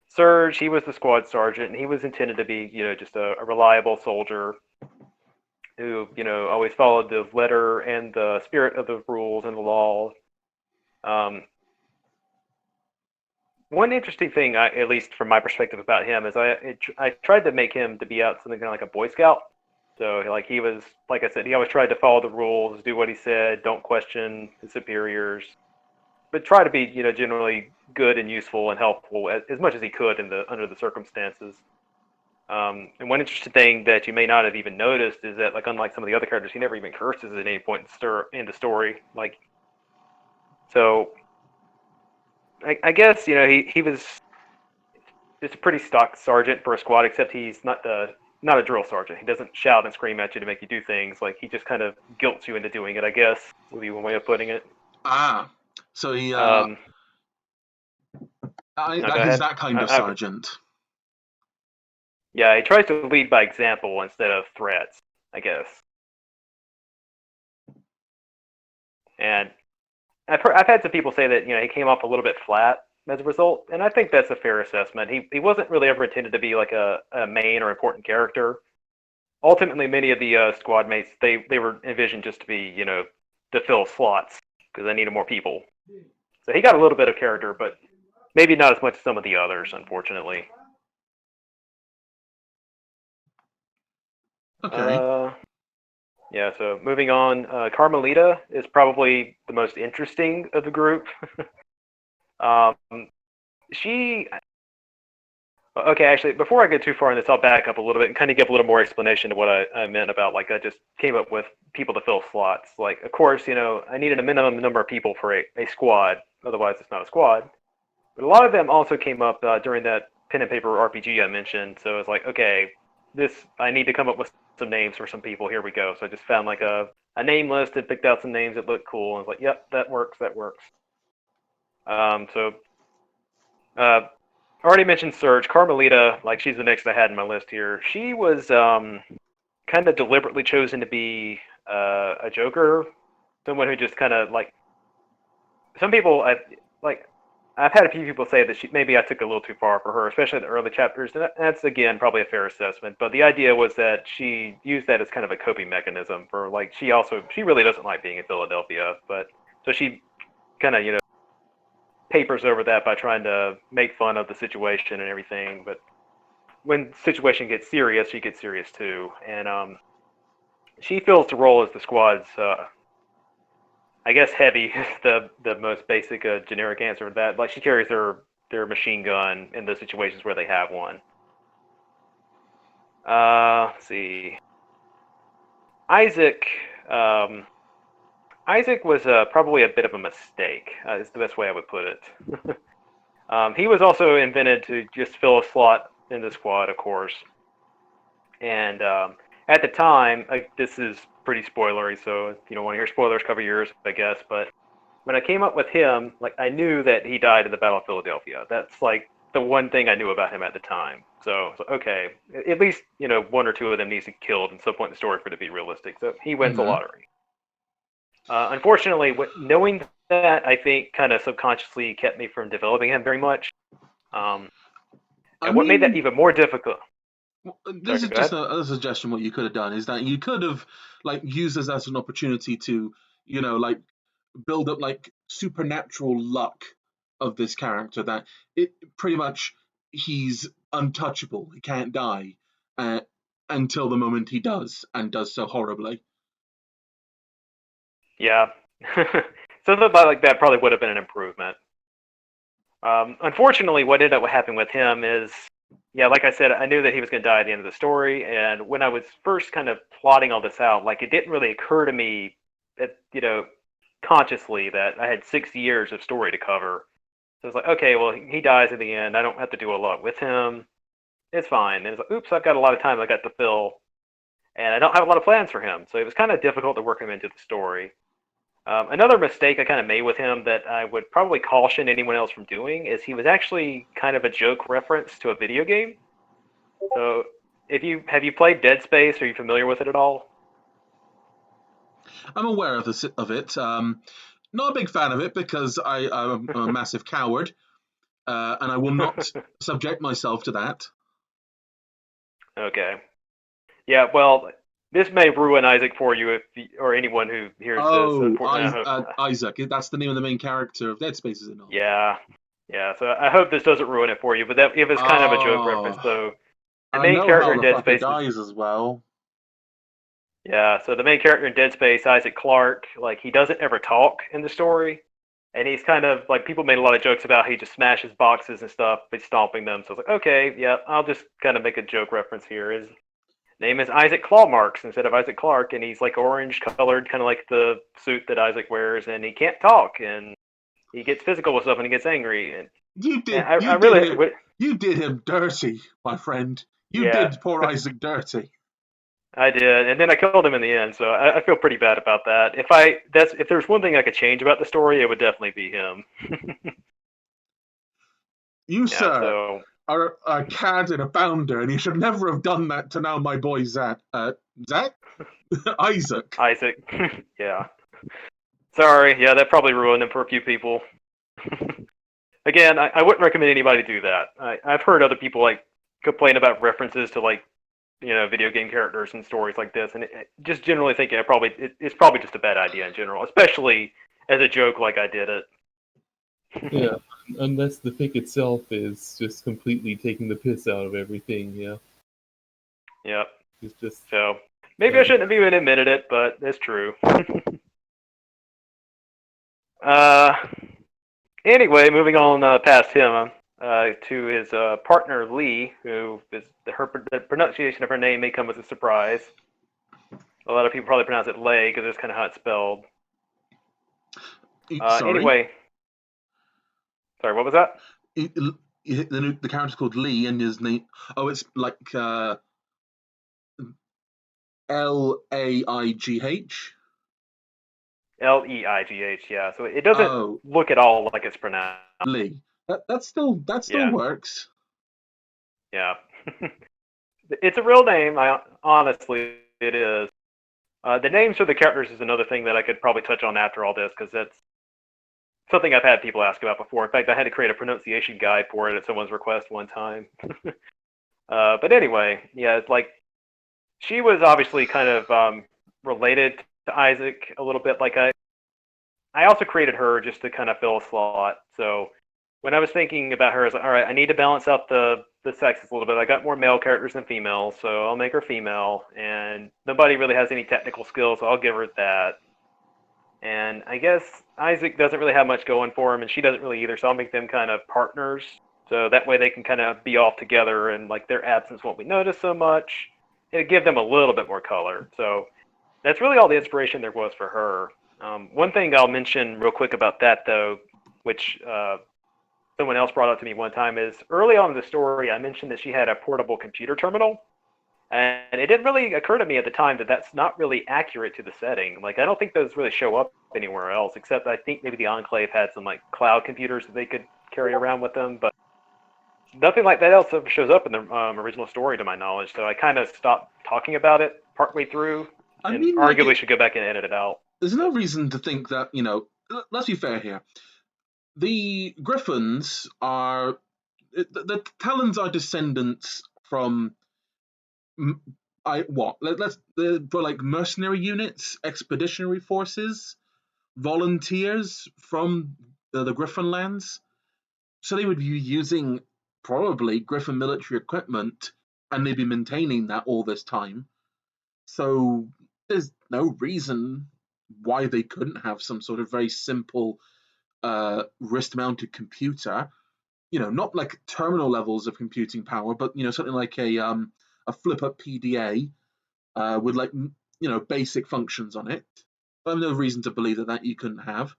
Speaker 1: Surge, he was the squad sergeant, and he was intended to be, just a reliable soldier who, always followed the letter and the spirit of the rules and the law. Um, One interesting thing, at least from my perspective about him, is I tried to make him to be out something kind of like a Boy Scout. So like he was, like I said, he always tried to follow the rules, do what he said, don't question his superiors, but try to be, generally good and useful and helpful as much as he could under the circumstances. And one interesting thing that you may not have even noticed is that, like, unlike some of the other characters, he never even curses at any point in the story. Like, so I guess he was just a pretty stock sergeant for a squad, except he's not a drill sergeant. He doesn't shout and scream at you to make you do things. Like he just kind of guilts you into doing it. I guess would be one way of putting it.
Speaker 2: So he
Speaker 1: No, go
Speaker 2: he's
Speaker 1: ahead.
Speaker 2: that kind of sergeant.
Speaker 1: Yeah, he tries to lead by example instead of threats, I guess. And I've had some people say that he came off a little bit flat as a result, and I think that's a fair assessment. He wasn't really ever intended to be like a main or important character. Ultimately, many of the squad mates they were envisioned just to be to fill slots because they needed more people. So he got a little bit of character, but maybe not as much as some of the others, unfortunately.
Speaker 2: Okay.
Speaker 1: Yeah. So moving on, Carmelita is probably the most interesting of the group. um, she Okay, actually, before I get too far in this, I'll back up a little bit and kind of give a little more explanation to what I meant about, like, I just came up with people to fill slots. Like, of course, I needed a minimum number of people for a squad, otherwise it's not a squad. But a lot of them also came up during that pen and paper RPG I mentioned. So it's like, okay, I need to come up with some names for some people. Here we go. So I just found like a name list and picked out some names that looked cool. And I was like, yep, that works. That works. So I already mentioned Surge. Carmelita, like she's the next I had in my list here. She was kind of deliberately chosen to be a Joker, someone who just kind of like some people. Like I've had a few people say that maybe I took a little too far for her, especially in the early chapters. And that's again probably a fair assessment. But the idea was that she used that as kind of a coping mechanism for like she really doesn't like being in Philadelphia, but so she kind of papers over that by trying to make fun of the situation and everything. But when the situation gets serious, she gets serious too, and she fills the role as the squad's. I guess heavy is the most basic generic answer to that. Like she carries their machine gun in the situations where they have one. Let's see. Isaac. Um, Isaac was probably a bit of a mistake. Is the best way I would put it. He was also invented to just fill a slot in the squad, of course. And at the time, this is pretty spoilery, so if you don't want to hear spoilers, cover yours, I guess. But when I came up with him, like I knew that he died in the Battle of Philadelphia. That's like the one thing I knew about him at the time. So okay, at least one or two of them needs to be killed at some point in the story for it to be realistic. So he wins the lottery. Unfortunately, knowing that, I think kind of subconsciously kept me from developing him very much. And what made that even more difficult?
Speaker 2: This is just a suggestion. What you could have done is that you could have like used this as an opportunity to like build up like supernatural luck of this character, that it pretty much he's untouchable, he can't die, until the moment he does, and does so horribly.
Speaker 1: Yeah. Something like that probably would have been an improvement. Unfortunately, what ended up happening with him is, yeah, like I said, I knew that he was going to die at the end of the story, and when I was first kind of plotting all this out, like it didn't really occur to me that, consciously that I had 6 years of story to cover. So it's like, okay, well, he dies at the end. I don't have to do a lot with him. It's fine. And it's like, oops, I've got a lot of time I got to fill, and I don't have a lot of plans for him. So it was kind of difficult to work him into the story. Another mistake I kind of made with him that I would probably caution anyone else from doing is he was actually kind of a joke reference to a video game. So, have you played Dead Space? Are you familiar with it at all?
Speaker 2: I'm aware of it. Not a big fan of it because I'm a massive coward, and I will not subject myself to that.
Speaker 1: Okay. Yeah. Well, this may ruin Isaac for you or anyone who hears this.
Speaker 2: Oh, Isaac. That's the name of the main character of Dead Space, is it not?
Speaker 1: Yeah. Yeah. So I hope this doesn't ruin it for you. But it was kind of a joke reference. So the
Speaker 2: I
Speaker 1: main
Speaker 2: know
Speaker 1: character
Speaker 2: how
Speaker 1: in
Speaker 2: the
Speaker 1: Dead
Speaker 2: fuck he
Speaker 1: Space is
Speaker 2: dies as well.
Speaker 1: Yeah, so the main character in Dead Space, Isaac Clarke, like he doesn't ever talk in the story, and he's kind of like people made a lot of jokes about how he just smashes boxes and stuff by stomping them. So I was like, okay, yeah, I'll just kind of make a joke reference here. His name is Isaac Clawmarks instead of Isaac Clarke, and he's like orange colored, kind of like the suit that Isaac wears, and he can't talk, and he gets physical with stuff, and he gets angry, and,
Speaker 2: You
Speaker 1: and
Speaker 2: did,
Speaker 1: I,
Speaker 2: you
Speaker 1: I
Speaker 2: did
Speaker 1: really,
Speaker 2: him, you did him dirty, my friend. You
Speaker 1: yeah,
Speaker 2: did poor Isaac dirty.
Speaker 1: I did, and then I killed him in the end, so I feel pretty bad about that. If there's one thing I could change about the story, it would definitely be him.
Speaker 2: You,
Speaker 1: Yeah,
Speaker 2: sir,
Speaker 1: so
Speaker 2: are a cad and a bounder, and you should never have done that to now my boy Zach. Zach? Isaac.
Speaker 1: Isaac, yeah, sorry, yeah, that probably ruined him for a few people. Again, I wouldn't recommend anybody do that. I've heard other people like complain about references to like video game characters and stories like this, and just generally thinking it's probably just a bad idea in general, especially as a joke like I did it.
Speaker 3: Yeah, unless the fic itself is just completely taking the piss out of everything. Yeah,
Speaker 1: Yep.
Speaker 3: it's just
Speaker 1: So maybe I shouldn't have even admitted it, but it's true. uh, anyway, moving on past him to his partner Lee, who is the pronunciation of her name may come as a surprise. A lot of people probably pronounce it Lay because that's kind of how it's spelled.
Speaker 2: Sorry.
Speaker 1: Anyway, sorry, what was that?
Speaker 2: The character's called Lee, and his name. Oh, it's like Laigh.
Speaker 1: Leigh, yeah. So it doesn't
Speaker 2: Oh,
Speaker 1: look at all like it's pronounced.
Speaker 2: Lee. That still
Speaker 1: Yeah,
Speaker 2: works.
Speaker 1: yeah. It's a real name. Honestly, it is. The names for the characters is another thing that I could probably touch on after all this because that's something I've had people ask about before. In fact, I had to create a pronunciation guide for it at someone's request one time. But anyway, yeah, it's like she was obviously kind of related to Isaac a little bit. Like I also created her just to kind of fill a slot. So when I was thinking about her, I was like, all right, I need to balance out the sexes a little bit. I got more male characters than females, so I'll make her female. And nobody really has any technical skills, so I'll give her that. And I guess Isaac doesn't really have much going for him, and she doesn't really either. So I'll make them kind of partners, so that way they can kind of be off together, and like their absence won't be noticed so much. It'll give them a little bit more color. So that's really all the inspiration there was for her. One thing I'll mention real quick about that, though, which someone else brought up to me one time, is early on in the story, I mentioned that she had a portable computer terminal. And it didn't really occur to me at the time that that's not really accurate to the setting. Like, I don't think those really show up anywhere else, except I think maybe the Enclave had some, like, cloud computers that they could carry around with them. But nothing like that else ever shows up in the original story, to my knowledge. So I kind of stopped talking about it partway through,
Speaker 2: I
Speaker 1: and
Speaker 2: mean,
Speaker 1: arguably should go back and edit it out.
Speaker 2: there's no reason to think that, let's be fair here. The Griffins are. The Talons are descendants from. For like mercenary units, expeditionary forces, volunteers from the Griffin lands. So they would be using probably Griffin military equipment and they've been maintaining that all this time. So there's no reason why they couldn't have some sort of very simple wrist-mounted computer. Not like terminal levels of computing power, but something like a flip-up PDA with like basic functions on it. I have no reason to believe that you couldn't have.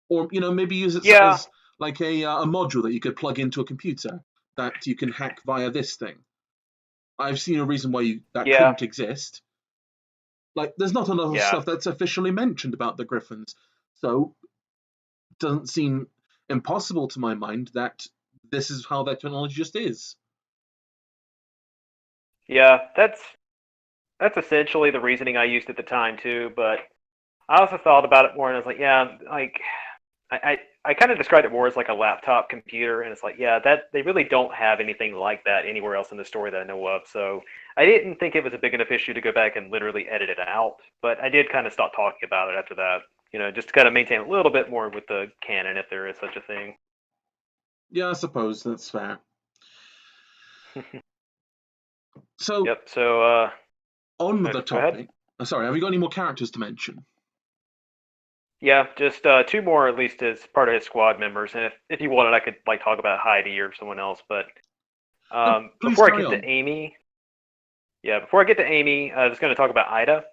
Speaker 2: Or maybe use it
Speaker 1: Yeah,
Speaker 2: as like a module that you could plug into a computer that you can hack via this thing. I've seen a reason why that
Speaker 1: yeah,
Speaker 2: couldn't exist. Like, there's not a lot of
Speaker 1: yeah.
Speaker 2: stuff that's officially mentioned about the Griffins, so it doesn't seem impossible to my mind that this is how their technology just is.
Speaker 1: Yeah, that's essentially the reasoning I used at the time too. But I also thought about it more, and I was like, yeah, like I kind of described it more as like a laptop computer, and it's like, yeah, that they really don't have anything like that anywhere else in the story that I know of. So I didn't think it was a big enough issue to go back and literally edit it out. But I did kind of stop talking about it after that. Just to kind of maintain a little bit more with the canon, if there is such a thing.
Speaker 2: Yeah, I suppose that's fair. So,
Speaker 1: Yep. So,
Speaker 2: on the
Speaker 1: go ahead.
Speaker 2: topic, sorry, have you got any more characters to mention?
Speaker 1: Yeah, just two more at least as part of his squad members, and if you wanted, I could like talk about Heidi or someone else. But
Speaker 2: No, please
Speaker 1: before I
Speaker 2: carry
Speaker 1: get
Speaker 2: on.
Speaker 1: to Amy, yeah, before I get to Amy, I was going to talk about Ida.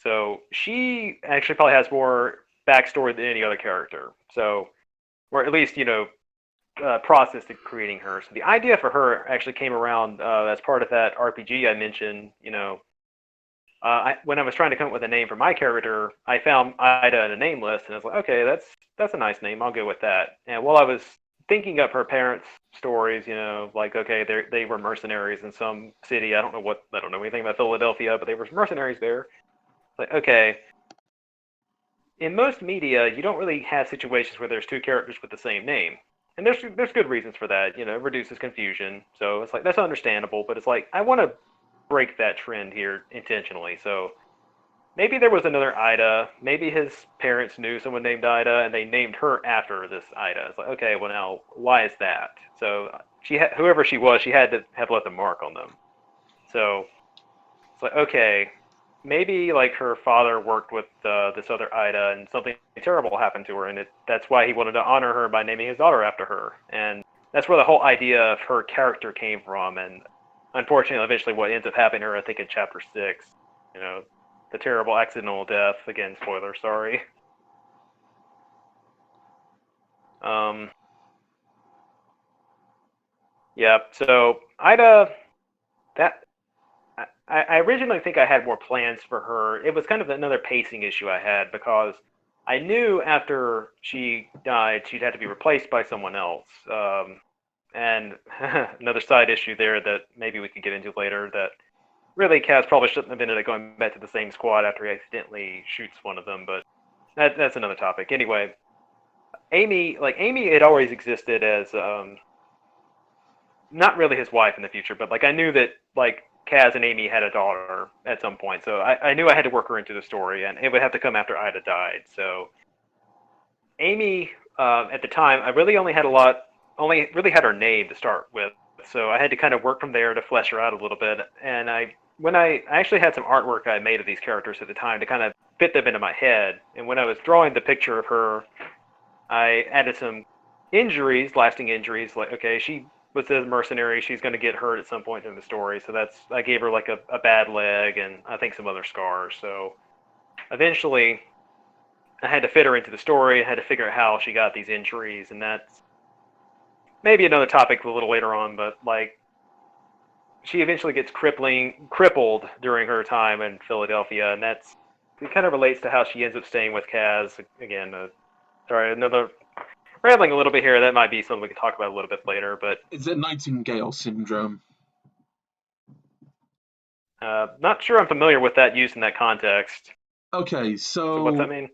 Speaker 1: So she actually probably has more backstory than any other character. So, or at least process of creating her. So the idea for her actually came around as part of that RPG I mentioned. When I was trying to come up with a name for my character, I found Ida in a name list, and I was like, okay, that's a nice name. I'll go with that. And while I was thinking of her parents' stories, like okay, they were mercenaries in some city. I don't know anything about Philadelphia, but they were mercenaries there. Like okay, in most media, you don't really have situations where there's two characters with the same name. And there's good reasons for that. It reduces confusion. So it's like that's understandable, but it's like I want to break that trend here intentionally. So maybe there was another Ida. Maybe his parents knew someone named Ida, and they named her after this Ida. It's like, okay, well now, why is that? So whoever she was, she had to have left a mark on them. So it's like, okay, maybe like her father worked with this other Ida, and something terrible happened to her, and that's why he wanted to honor her by naming his daughter after her. And that's where the whole idea of her character came from. And unfortunately, eventually, what ends up happening to her, I think, in chapter 6, you know, the terrible accidental death. Again, spoiler, sorry. Um, yeah. So Ida, that I originally think I had more plans for her. It was kind of another pacing issue I had because I knew after she died, she'd had to be replaced by someone else. And another side issue there that maybe we could get into later that really Kaz probably shouldn't have ended up going back to the same squad after he accidentally shoots one of them, but that's another topic. Anyway, Amy had always existed as not really his wife in the future, but like I knew that like Kaz and Amy had a daughter at some point, so I knew I had to work her into the story, and it would have to come after Ida died. So Amy, at the time, I really only really had her name to start with, so I had to kind of work from there to flesh her out a little bit. And when I actually had some artwork I made of these characters at the time to kind of fit them into my head, and when I was drawing the picture of her, I added some injuries, lasting injuries. Like, okay, she was a mercenary. She's going to get hurt at some point in the story. So I gave her like a bad leg and I think some other scars. So eventually I had to fit her into the story. I had to figure out how she got these injuries. And that's maybe another topic a little later on. But like, she eventually gets crippled during her time in Philadelphia. And it kind of relates to how she ends up staying with Kaz. Again, sorry, another rambling a little bit here. That might be something we can talk about a little bit later, but
Speaker 2: Is it Nightingale syndrome?
Speaker 1: not sure I'm familiar with that use in that context.
Speaker 2: Okay,
Speaker 1: So what's that
Speaker 2: so
Speaker 1: mean?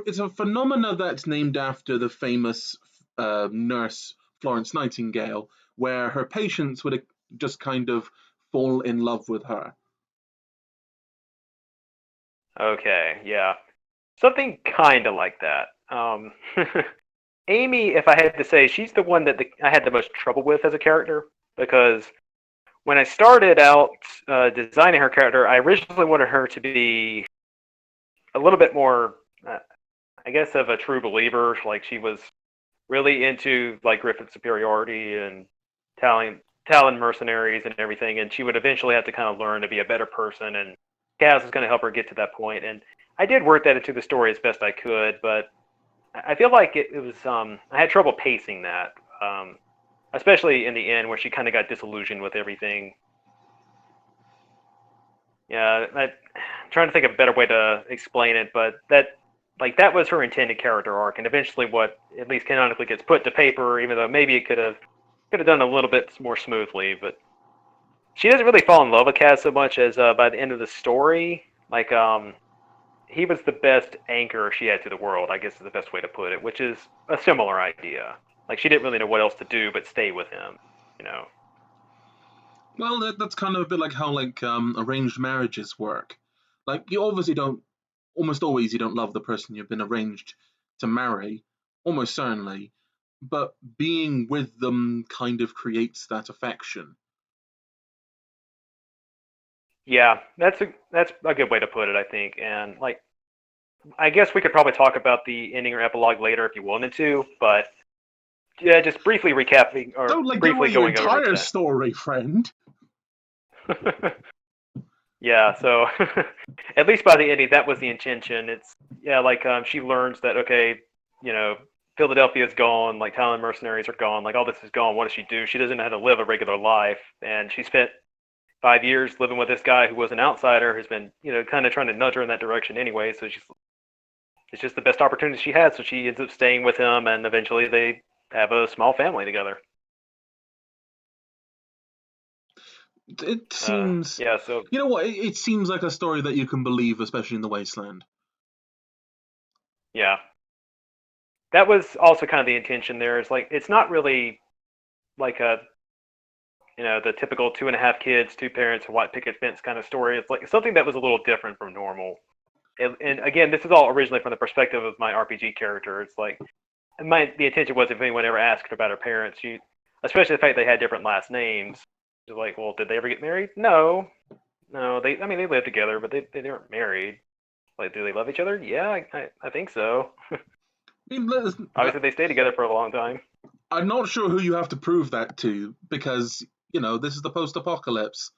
Speaker 2: it's a phenomena that's named after the famous nurse Florence Nightingale, where her patients would just kind of fall in love with her.
Speaker 1: Okay, yeah, something kind of like that. Amy, if I had to say, she's the one that I had the most trouble with as a character because when I started out designing her character, I originally wanted her to be a little bit more, I guess, of a true believer. Like she was really into like Griffin's superiority and Talon mercenaries and everything, and she would eventually have to kind of learn to be a better person. And Kaz was going to help her get to that point. And I did work that into the story as best I could, but I feel like it was I had trouble pacing that, especially in the end where she kind of got disillusioned with everything. Yeah, I'm trying to think of a better way to explain it, but that was her intended character arc, and eventually what at least canonically gets put to paper, even though maybe it could have done a little bit more smoothly, but she doesn't really fall in love with Kaz so much as by the end of the story, like he was the best anchor she had to the world, I guess is the best way to put it, which is a similar idea. Like she didn't really know what else to do but stay with him, you know.
Speaker 2: Well, that's kind of a bit like how arranged marriages work. Like you obviously don't, almost always you don't love the person you've been arranged to marry, almost certainly, but being with them kind of creates that affection.
Speaker 1: Yeah, that's a good way to put it, I think. And like I guess we could probably talk about the ending or epilogue later if you wanted to, but yeah, just briefly recapping or
Speaker 2: Don't give
Speaker 1: briefly
Speaker 2: away your
Speaker 1: going over
Speaker 2: entire
Speaker 1: that.
Speaker 2: story, friend.
Speaker 1: Yeah, so at least by the ending, that was the intention. It's like she learns that okay, you know, Philadelphia's gone, like Talon mercenaries are gone, like all this is gone. What does she do? She doesn't know how to live a regular life, and she spent 5 years living with this guy who was an outsider, who's been kind of trying to nudge her in that direction anyway. So it's just the best opportunity she had. So she ends up staying with him, and eventually they have a small family together.
Speaker 2: It seems,
Speaker 1: yeah. So
Speaker 2: you know what? It seems like a story that you can believe, especially in the Wasteland.
Speaker 1: yeah, that was also kind of the intention there. Is like it's not really like a the typical 2.5 kids, two parents, a white picket fence kind of story. It's like something that was a little different from normal. And again, this is all originally from the perspective of my RPG character. It's like the intention was if anyone ever asked about her parents, especially the fact they had different last names. It's like, well, did they ever get married? No, no. They lived together, but they weren't married. Like, do they love each other? Yeah, I think so.
Speaker 2: I mean,
Speaker 1: Obviously, they stayed together for a long time.
Speaker 2: I'm not sure who you have to prove that to because this is the post-apocalypse.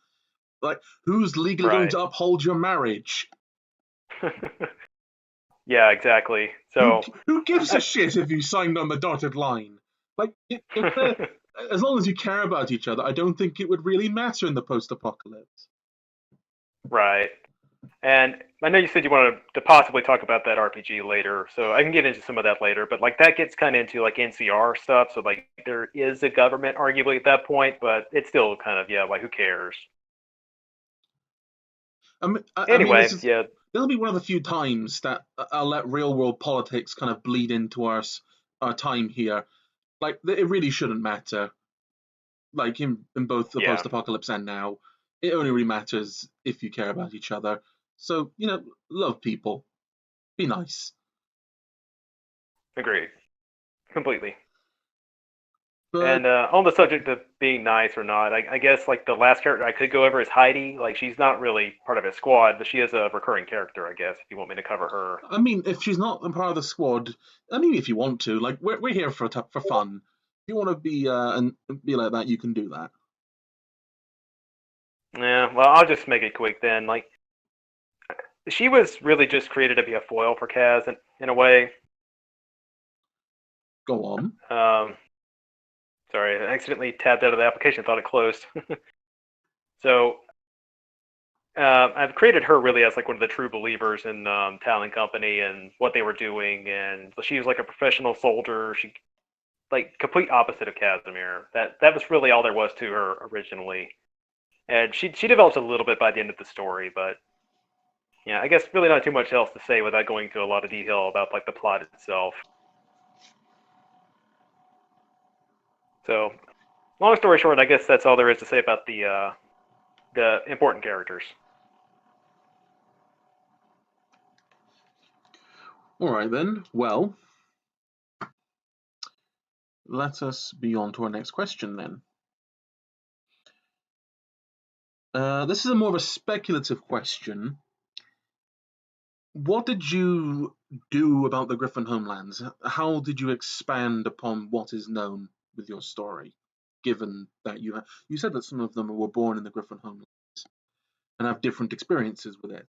Speaker 2: Like, who's legally going
Speaker 1: Right.
Speaker 2: to uphold your marriage?
Speaker 1: Yeah, exactly. So,
Speaker 2: who gives a shit if you signed on the dotted line? Like, as long as you care about each other, I don't think it would really matter in the post-apocalypse.
Speaker 1: right. And I know you said you wanted to possibly talk about that RPG later, so I can get into some of that later. But like that gets kind of into like NCR stuff, so like there is a government arguably at that point, but it's still kind of like who cares? Anyway, yeah,
Speaker 2: There'll be one of the few times that I'll let real-world politics kind of bleed into our time here. Like, it really shouldn't matter. Like in both the post-apocalypse and now, it only really matters if you care about each other. So love people, be nice.
Speaker 1: agreed, completely.
Speaker 2: But
Speaker 1: And on the subject of being nice or not, I guess like the last character I could go over is Heidi. Like she's not really part of a squad, but she is a recurring character, I guess. If you want me to cover her,
Speaker 2: I mean, if she's not a part of the squad, I mean, if you want to, like we're here for fun. If you want to be and be like that, you can do that.
Speaker 1: yeah. Well, I'll just make it quick then. Like she was really just created to be a foil for Kaz in a way.
Speaker 2: Go on.
Speaker 1: Sorry, I accidentally tabbed out of the application. Thought it closed. So I've created her really as like one of the true believers in Talon Company and what they were doing, and she was like a professional soldier. She like complete opposite of Casimir. That was really all there was to her originally, and she develops a little bit by the end of the story, but yeah, I guess really not too much else to say without going into a lot of detail about like the plot itself. So, long story short, I guess that's all there is to say about the important characters.
Speaker 2: All right then. Well, let us be on to our next question then. This is more of a speculative question. What did you do about the Griffin homelands? How did you expand upon what is known with your story, given that you said that some of them were born in the Griffin homelands and have different experiences with it?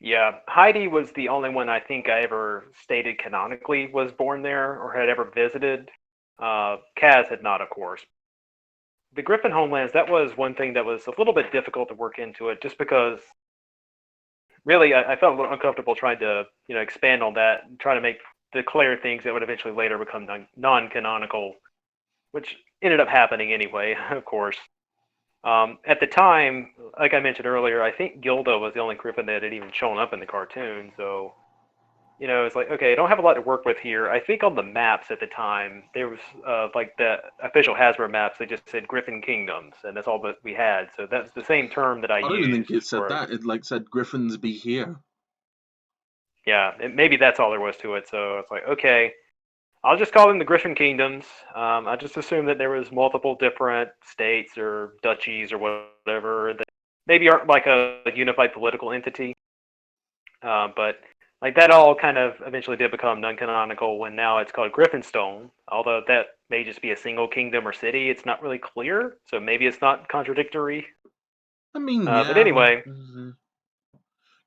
Speaker 1: Yeah, Heidi was the only one I think I ever stated canonically was born there or had ever visited. Kaz had not, of course. The Griffin homelands, that was one thing that was a little bit difficult to work into it, just because really I felt a little uncomfortable trying to expand on that and try to declare things that would eventually later become non-canonical, which ended up happening anyway, of course. At the time, like I mentioned earlier, I think Gilda was the only Griffin that had even shown up in the cartoon. So, it's like, okay, I don't have a lot to work with here. I think on the maps at the time, there was like the official Hasbro maps, they just said Griffin Kingdoms, and that's all that we had. So that's the same term that I
Speaker 2: I don't even think
Speaker 1: used
Speaker 2: it said
Speaker 1: for,
Speaker 2: that. It said Griffins be here.
Speaker 1: yeah, maybe that's all there was to it. So it's like, okay, I'll just call them the Griffin Kingdoms. I just assumed that there was multiple different states or duchies or whatever that maybe aren't like a unified political entity. But like that all kind of eventually did become non-canonical when now it's called Griffinstone. Although that may just be a single kingdom or city, it's not really clear. So maybe it's not contradictory.
Speaker 2: I mean,
Speaker 1: But
Speaker 2: yeah.
Speaker 1: anyway,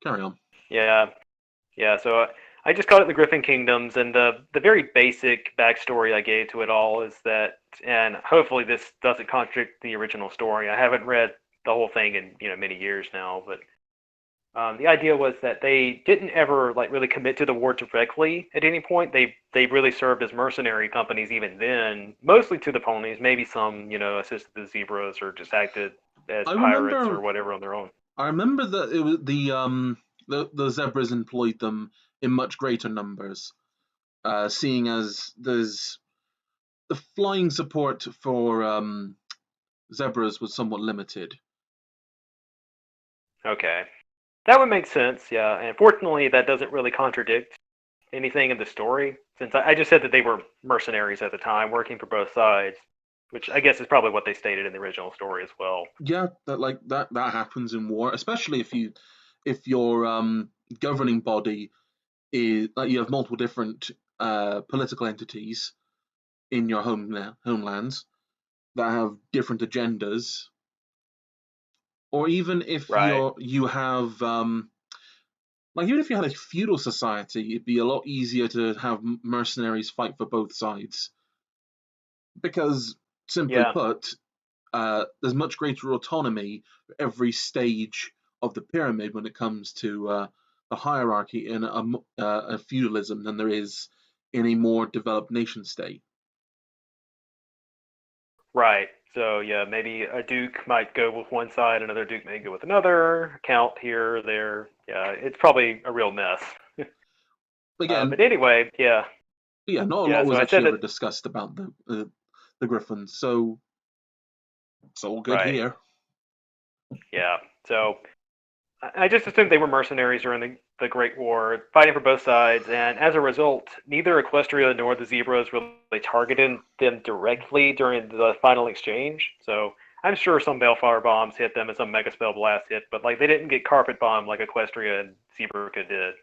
Speaker 2: Carry on.
Speaker 1: yeah. Yeah, so I just called it the Griffin Kingdoms, and the very basic backstory I gave to it all is that, and hopefully this doesn't contradict the original story. I haven't read the whole thing in many years now, but the idea was that they didn't ever like really commit to the war directly at any point. They really served as mercenary companies even then, mostly to the ponies. Maybe some assisted the zebras or just acted as
Speaker 2: I
Speaker 1: pirates or
Speaker 2: remember.
Speaker 1: whatever on their own.
Speaker 2: I remember that it was the zebras employed them in much greater numbers, seeing as there's the flying support for zebras was somewhat limited.
Speaker 1: Okay. That would make sense, yeah. And fortunately, that doesn't really contradict anything in the story, since I just said that they were mercenaries at the time, working for both sides, which I guess is probably what they stated in the original story as well.
Speaker 2: Yeah, that happens in war, especially if your governing body is you have multiple different political entities in your homelands that have different agendas, or even if
Speaker 1: Right.
Speaker 2: you have even if you had a feudal society, it'd be a lot easier to have mercenaries fight for both sides because, simply
Speaker 1: Yeah.
Speaker 2: put, there's much greater autonomy for every stage of the pyramid when it comes to the hierarchy in a feudalism than there is in a more developed nation state.
Speaker 1: Right. So yeah, maybe a duke might go with one side, another duke may go with another. Count here, there. Yeah, it's probably a real mess.
Speaker 2: Again,
Speaker 1: But anyway, yeah,
Speaker 2: yeah, not a lot
Speaker 1: yeah. So
Speaker 2: was
Speaker 1: I said
Speaker 2: actually
Speaker 1: that.
Speaker 2: ever discussed about the Griffins, so it's all good
Speaker 1: Right.
Speaker 2: here.
Speaker 1: Yeah. So I just assumed they were mercenaries during the Great War, fighting for both sides, and as a result, neither Equestria nor the Zebras really targeted them directly during the final exchange. So I'm sure some Balefire bombs hit them and some Mega Spell Blast hit, but like they didn't get carpet bombed like Equestria and Zebraca did.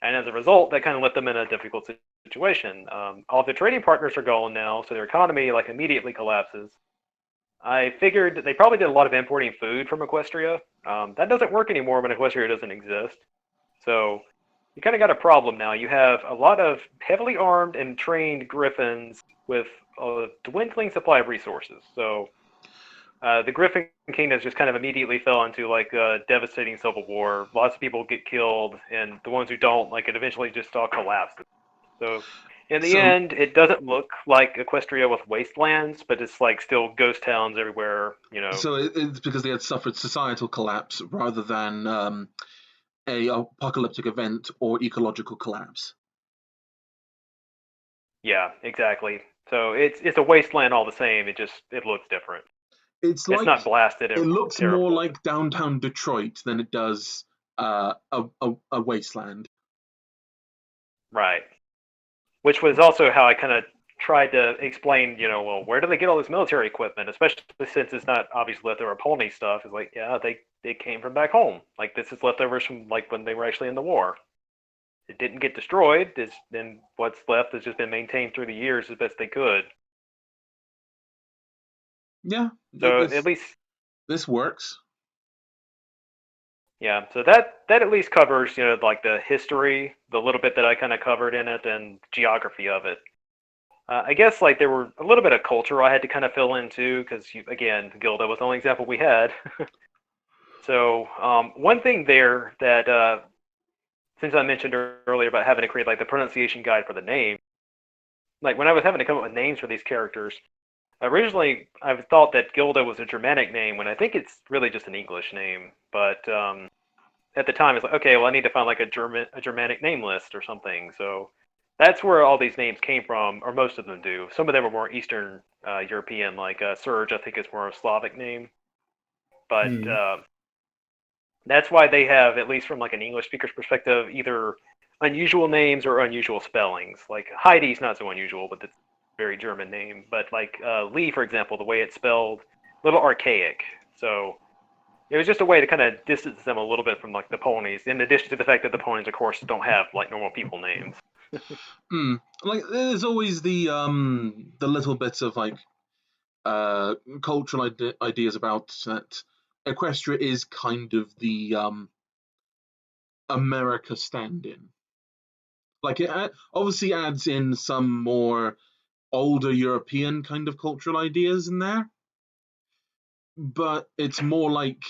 Speaker 1: And as a result, that kind of left them in a difficult situation. All of their trading partners are gone now, so their economy like immediately collapses. I figured they probably did a lot of importing food from Equestria. That doesn't work anymore when Equestria doesn't exist. So you kind of got a problem now. You have a lot of heavily armed and trained griffins with a dwindling supply of resources. So the Griffin Kingdoms just kind of immediately fell into like a devastating civil war. Lots of people get killed, and the ones who don't, like it eventually just all collapses. So in the
Speaker 2: So,
Speaker 1: end, it doesn't look like Equestria with wastelands, but it's like still ghost towns everywhere.
Speaker 2: it's because they had suffered societal collapse rather than a apocalyptic event or ecological collapse.
Speaker 1: Yeah, exactly. So it's a wasteland all the same. It looks different.
Speaker 2: It's
Speaker 1: It's
Speaker 2: like
Speaker 1: not blasted
Speaker 2: it
Speaker 1: and
Speaker 2: looks more
Speaker 1: terrible.
Speaker 2: like downtown Detroit than it does a wasteland.
Speaker 1: Right. Which was also how I kind of tried to explain, well, where do they get all this military equipment, especially since it's not obviously leftover pony stuff. It's like, yeah, they came from back home. Like this is leftovers from like when they were actually in the war. It didn't get destroyed. Then what's left has just been maintained through the years as best they could.
Speaker 2: Yeah,
Speaker 1: So at least,
Speaker 2: this works.
Speaker 1: yeah. So that at least covers, like the history, the little bit that I kind of covered in it, and geography of it. I guess like there were a little bit of culture I had to kind of fill in too, because again, Gilda was the only example we had. So one thing there that since I mentioned earlier about having to create like the pronunciation guide for the name, like when I was having to come up with names for these characters, originally I thought that Gilda was a Germanic name when I think it's really just an English name. But at the time it's like, okay, well I need to find like a Germanic name list or something. So that's where all these names came from, or most of them do. Some of them are more Eastern European, like Serge, I think is more of a Slavic name. But that's why they have, at least from like an English speaker's perspective, either unusual names or unusual spellings. Like Heidi's not so unusual, but it's a very German name. But like Lee, for example, the way it's spelled, a little archaic. So it was just a way to kind of distance them a little bit from like the ponies. In addition to the fact that the ponies, of course, don't have like normal people names.
Speaker 2: Like there's always the little bits of like cultural ideas about that. Equestria is kind of the America stand-in. Like it obviously adds in some more older European kind of cultural ideas in there, but it's more like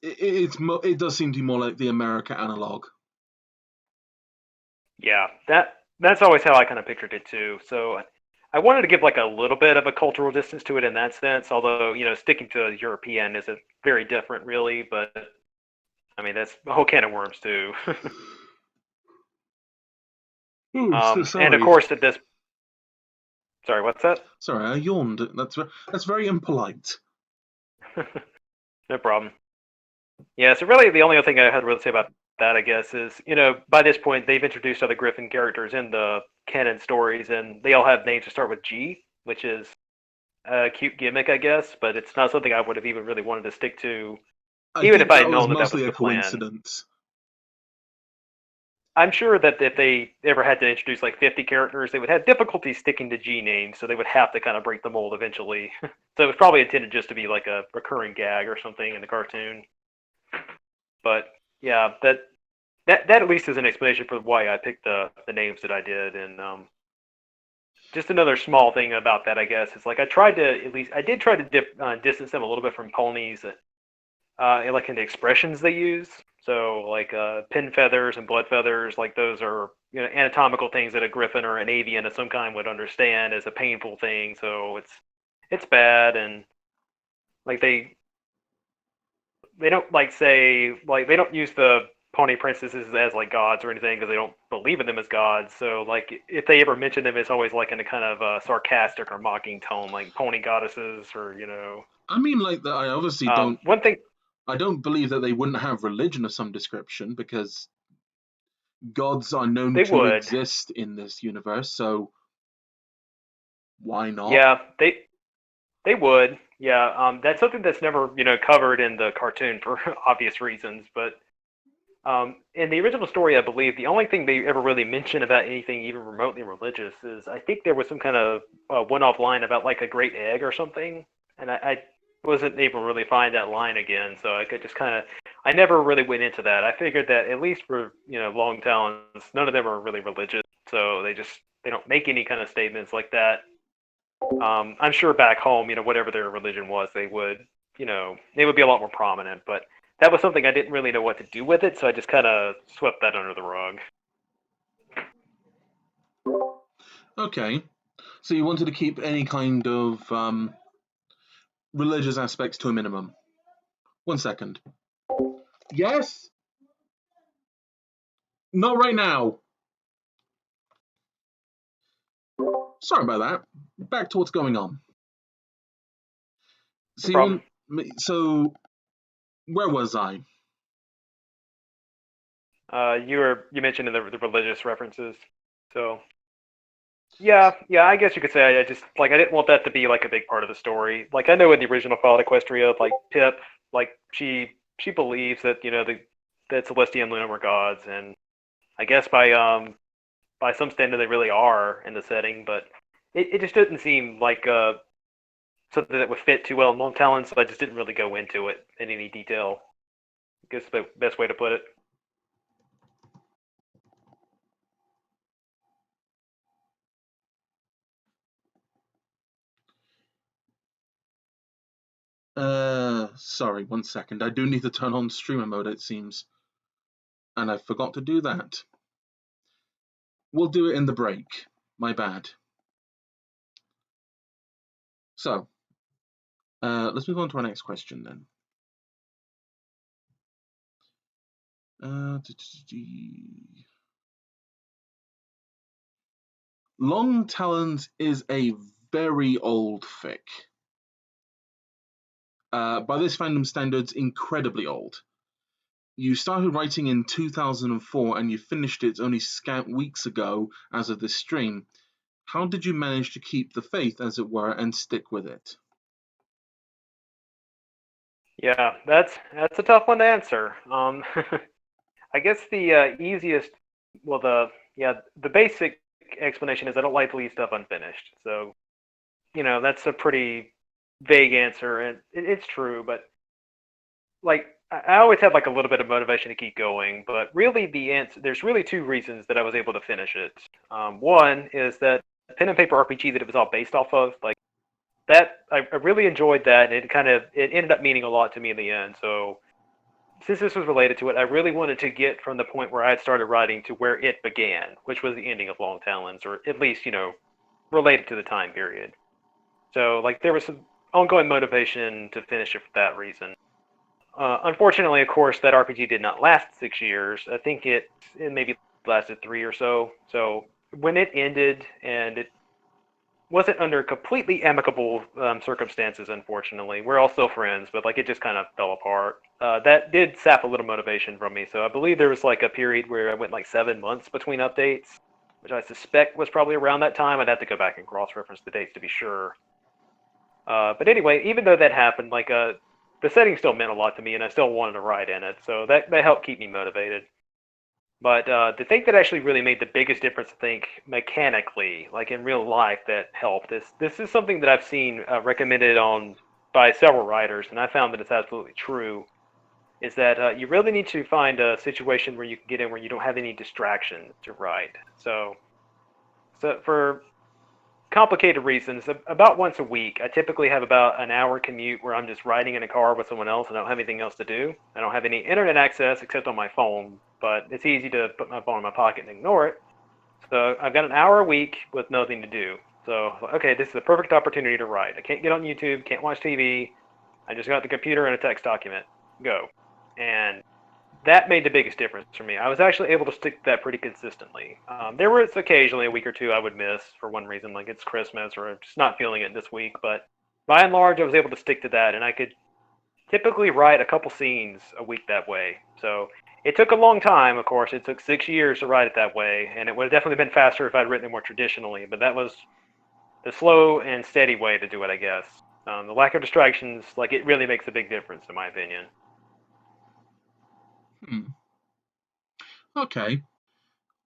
Speaker 2: it does seem to be more like the America analog.
Speaker 1: Yeah, that's always how I kind of pictured it too. So I wanted to give like a little bit of a cultural distance to it in that sense. Although sticking to European isn't very different, really. But I mean, that's a whole can of worms too.
Speaker 2: Ooh, so sorry.
Speaker 1: And of course, at this, sorry, what's that?
Speaker 2: Sorry, I yawned. That's very impolite.
Speaker 1: No problem. Yeah, so really the only other thing I had to really say about that, I guess, is by this point they've introduced other Griffin characters in the canon stories, and they all have names that start with G, which is a cute gimmick, I guess, but it's not something I would have even really wanted to stick to, even if I had known that was
Speaker 2: mostly
Speaker 1: the
Speaker 2: a coincidence.
Speaker 1: Plan. I'm sure that if they ever had to introduce like 50 characters, they would have difficulty sticking to G names, so they would have to kind of break the mold eventually. So it was probably intended just to be like a recurring gag or something in the cartoon. But yeah, that at least is an explanation for why I picked the names that I did. And just another small thing about that, I guess, is like I did try to distance them a little bit from ponies, like in the expressions they use. So like pin feathers and blood feathers, like those are anatomical things that a griffin or an avian of some kind would understand as a painful thing. So it's bad, and like they don't like say like they don't use the pony princesses as like gods or anything because they don't believe in them as gods. So like if they ever mention them, it's always like in a kind of sarcastic or mocking tone, like pony goddesses or
Speaker 2: I mean, like that. I obviously don't.
Speaker 1: One thing
Speaker 2: I don't believe that they wouldn't have religion of some description because gods are known to exist in this universe. So why not?
Speaker 1: Yeah, they would. Yeah, that's something that's never covered in the cartoon for obvious reasons. But in the original story, I believe the only thing they ever really mention about anything even remotely religious is I think there was some kind of one-off line about like a great egg or something, and I wasn't able to really find that line again. So I could just kind of I never really went into that. I figured that at least for long talons, none of them are really religious, so they don't make any kind of statements like that. I'm sure back home, whatever their religion was, they would be a lot more prominent. But that was something I didn't really know what to do with it, so I just kind of swept that under the rug.
Speaker 2: Okay, so you wanted to keep any kind of religious aspects to a minimum. 1 second. Yes? Not right now. Sorry about that. Back to what's going on. So where was I?
Speaker 1: You mentioned the religious references, so Yeah, I guess you could say I just like I didn't want that to be like a big part of the story. Like I know in the original Fallout Equestria, like Pip, like she believes that that Celestia and Luna were gods, and I guess by some standard they really are in the setting, but it just didn't seem like something that would fit too well in Long Talon, so I just didn't really go into it in any detail. I guess the best way to put it.
Speaker 2: Sorry, 1 second. I do need to turn on streamer mode, it seems. And I forgot to do that. We'll do it in the break. My bad. So, let's move on to our next question then. Long Talons is a very old fic. By this fandom standards, incredibly old. You started writing in 2004 and you finished it only scant weeks ago as of this stream. How did you manage to keep the faith, as it were, and stick with it?
Speaker 1: Yeah, that's a tough one to answer. I guess the easiest, well, the basic explanation is I don't like to leave stuff unfinished. So, that's a pretty vague answer, and it's true. But like, I always have like a little bit of motivation to keep going. But really, the answer there's really two reasons that I was able to finish it. One is that pen and paper RPG that it was all based off of, like that, I really enjoyed that, and it ended up meaning a lot to me in the end. So since this was related to it, I really wanted to get from the point where I had started writing to where it began, which was the ending of Long Talons, or at least, related to the time period. So, like, there was some ongoing motivation to finish it for that reason. Unfortunately, of course, that RPG did not last 6 years. I think it maybe lasted three or so. So when it ended, and it wasn't under completely amicable circumstances, unfortunately. We're all still friends, but like it just kind of fell apart. That did sap a little motivation from me. So I believe there was like a period where I went like 7 months between updates, which I suspect was probably around that time. I'd have to go back and cross-reference the dates to be sure. But anyway, even though that happened, like the setting still meant a lot to me, and I still wanted to write in it. So that helped keep me motivated. But the thing that actually really made the biggest difference, I think, mechanically, like in real life, that helped is this is something that I've seen recommended on by several writers, and I found that it's absolutely true. Is that you really need to find a situation where you can get in where you don't have any distractions to write. So for complicated reasons, about once a week, I typically have about an hour commute where I'm just riding in a car with someone else and I don't have anything else to do. I don't have any internet access except on my phone, but it's easy to put my phone in my pocket and ignore it. So I've got an hour a week with nothing to do. So, okay, this is the perfect opportunity to write. I can't get on YouTube, can't watch TV. I just got the computer and a text document. Go. And that made the biggest difference for me. I was actually able to stick to that pretty consistently. There was occasionally a week or two I would miss for one reason, like it's Christmas or I'm just not feeling it this week. But by and large, I was able to stick to that, and I could typically write a couple scenes a week that way. So it took a long time, of course. It took 6 years to write it that way, and it would have definitely been faster if I'd written it more traditionally. But that was the slow and steady way to do it, I guess. The lack of distractions, like it really makes a big difference, in my opinion.
Speaker 2: Hmm. Okay.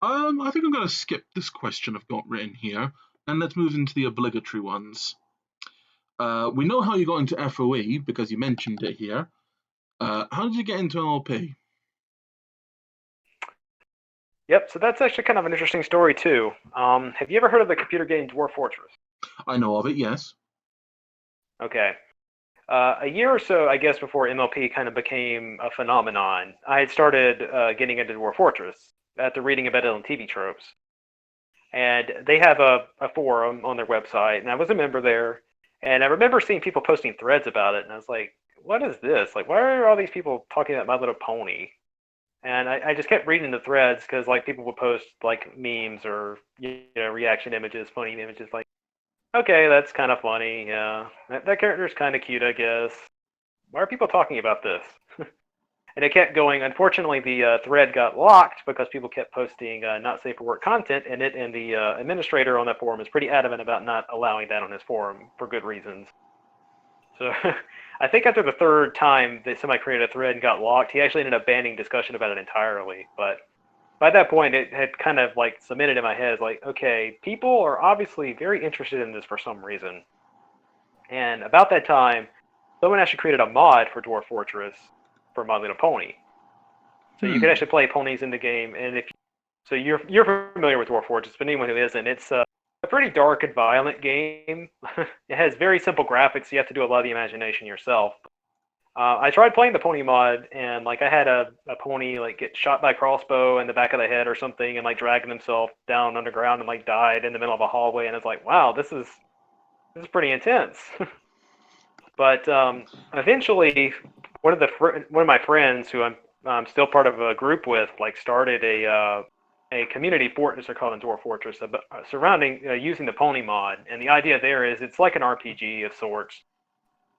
Speaker 2: I think I'm going to skip this question I've got written here, and let's move into the obligatory ones. We know how you got into FOE because you mentioned it here. How did you get into MLP?
Speaker 1: Yep, so that's actually kind of an interesting story, too. Have you ever heard of the computer game Dwarf Fortress?
Speaker 2: I know of it, yes.
Speaker 1: Okay. A year or so, I guess, before MLP kind of became a phenomenon, I had started getting into Dwarf Fortress after reading about it on TV tropes. And they have a forum on their website, and I was a member there. And I remember seeing people posting threads about it, and I was like, what is this? Like, why are all these people talking about My Little Pony? And I just kept reading the threads because like people would post like memes or reaction images, funny images. Like, okay, that's kind of funny. Yeah, that character's kind of cute, I guess. Why are people talking about this? And it kept going. Unfortunately, the thread got locked because people kept posting not safe for work content in it, and the administrator on that forum is pretty adamant about not allowing that on his forum for good reasons. So I think after the third time that somebody created a thread and got locked, he actually ended up banning discussion about it entirely. But by that point, it had kind of like cemented in my head, like, okay, people are obviously very interested in this for some reason. And about that time, someone actually created a mod for Dwarf Fortress for My Little Pony. So you could actually play ponies in the game, and if so, you're familiar with Dwarf Fortress, but anyone who isn't, it's a pretty dark and violent game. It has very simple graphics. So you have to do a lot of the imagination yourself. I tried playing the pony mod, and like I had a pony like get shot by a crossbow in the back of the head or something, and like dragging himself down underground and like died in the middle of a hallway, and it's like, wow, this is pretty intense. But eventually, one of my friends who I'm still part of a group with, like started a community fortress, they're called Dwarf Fortress, surrounding using the pony mod. And the idea there is it's like an RPG of sorts.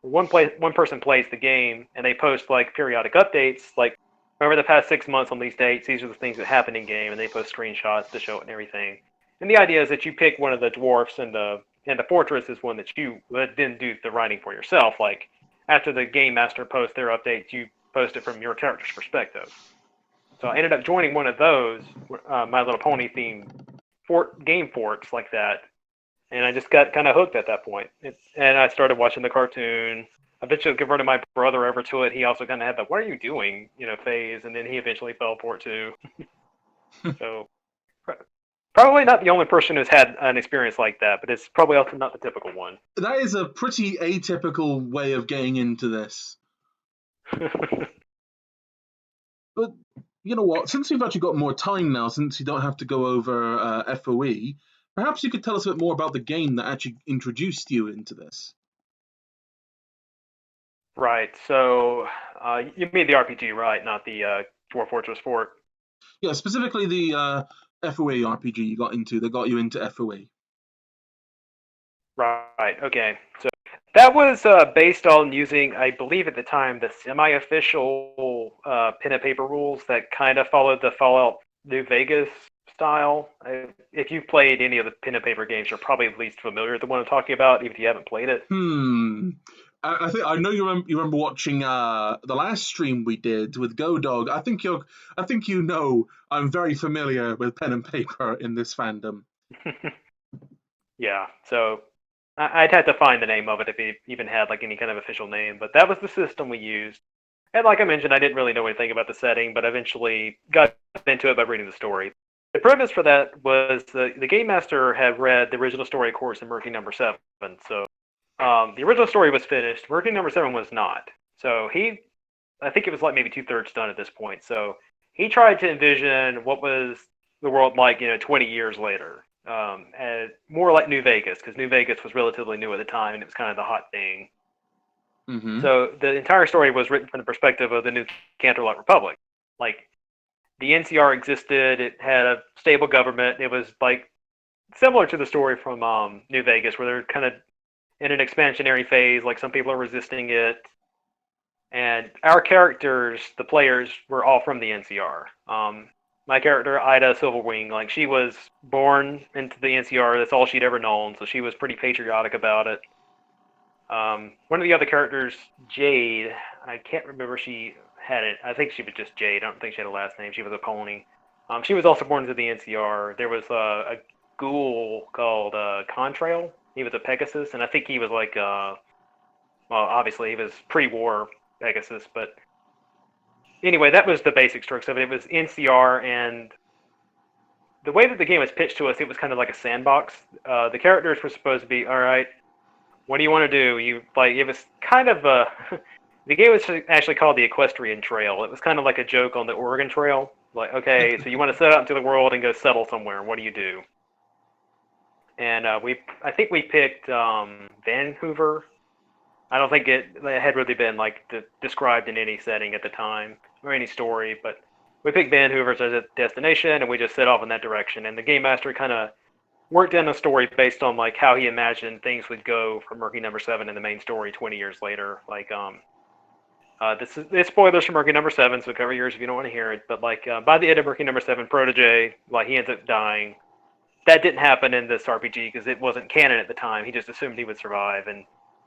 Speaker 1: One person plays the game, and they post like periodic updates, like over the past 6 months on these dates, these are the things that happened in game, and they post screenshots to show it and everything. And the idea is that you pick one of the dwarfs, and the fortress is one that you then do the writing for yourself. Like after the game master posts their updates, you post it from your character's perspective. So I ended up joining one of those My Little Pony themed game forks like that, and I just got kind of hooked at that point. And I started watching the cartoon. I eventually converted my brother over to it. He also kind of had the "What are you doing?" phase, and then he eventually fell for it too. So probably not the only person who's had an experience like that, but it's probably also not the typical one.
Speaker 2: That is a pretty atypical way of getting into this. But you know what? Since we've actually got more time now, since you don't have to go over FOE, perhaps you could tell us a bit more about the game that actually introduced you into this.
Speaker 1: Right. So you mean the RPG, right? Not the Dwarf Fortress Fort.
Speaker 2: Yeah, specifically the FOE RPG you got into that got you into FOE.
Speaker 1: Right. Okay. So that was based on using, I believe at the time, the semi-official pen and paper rules that kind of followed the Fallout New Vegas style. If you've played any of the pen and paper games, you're probably at least familiar with the one I'm talking about, even if you haven't played it.
Speaker 2: I think I know you remember watching the last stream we did with GoDog. I think you know I'm very familiar with pen and paper in this fandom.
Speaker 1: Yeah. So I'd have to find the name of it if it even had like any kind of official name, but that was the system we used. And like I mentioned, I didn't really know anything about the setting, but eventually got into it by reading the story. The premise for that was the game master had read the original story, of course, in Murky Number 7. So the original story was finished. Murky Number 7 was not. So I think it was like maybe 2/3 done at this point. So he tried to envision what was the world like, 20 years later. And more like New Vegas, because New Vegas was relatively new at the time, and it was kind of the hot thing.
Speaker 2: Mm-hmm.
Speaker 1: So the entire story was written from the perspective of the new Canterlot Republic. Like, the NCR existed, it had a stable government, it was like similar to the story from New Vegas, where they're kind of in an expansionary phase, like some people are resisting it. And our characters, the players, were all from the NCR. My character, Ida Silverwing, like she was born into the NCR. That's all she'd ever known, so she was pretty patriotic about it. One of the other characters, Jade, I can't remember if she had it. I think she was just Jade. I don't think she had a last name. She was a pony. She was also born into the NCR. There was a ghoul called Contrail. He was a Pegasus, and I think he was like, well, obviously he was pre-war Pegasus, but anyway, that was the basic strokes of it. It was NCR, and the way that the game was pitched to us, it was kind of like a sandbox. The characters were supposed to be, all right, what do you want to do? It was kind of a, the game was actually called the Equestrian Trail. It was kind of like a joke on the Oregon Trail. Like, okay, so you want to set out into the world and go settle somewhere. What do you do? And I think we picked Vancouver. I don't think it had really been like described in any setting at the time or any story, but we picked Vancouver as a destination, and we just set off in that direction. And the game master kind of worked in a story based on like how he imagined things would go for Murky Number 7 in the main story 20 years later. Like It's spoilers for Murky number 7, so cover yours if you don't want to hear it. But like by the end of Murky number 7, Protege, like he ends up dying. That didn't happen in this RPG because it wasn't canon at the time. He just assumed he would survive, and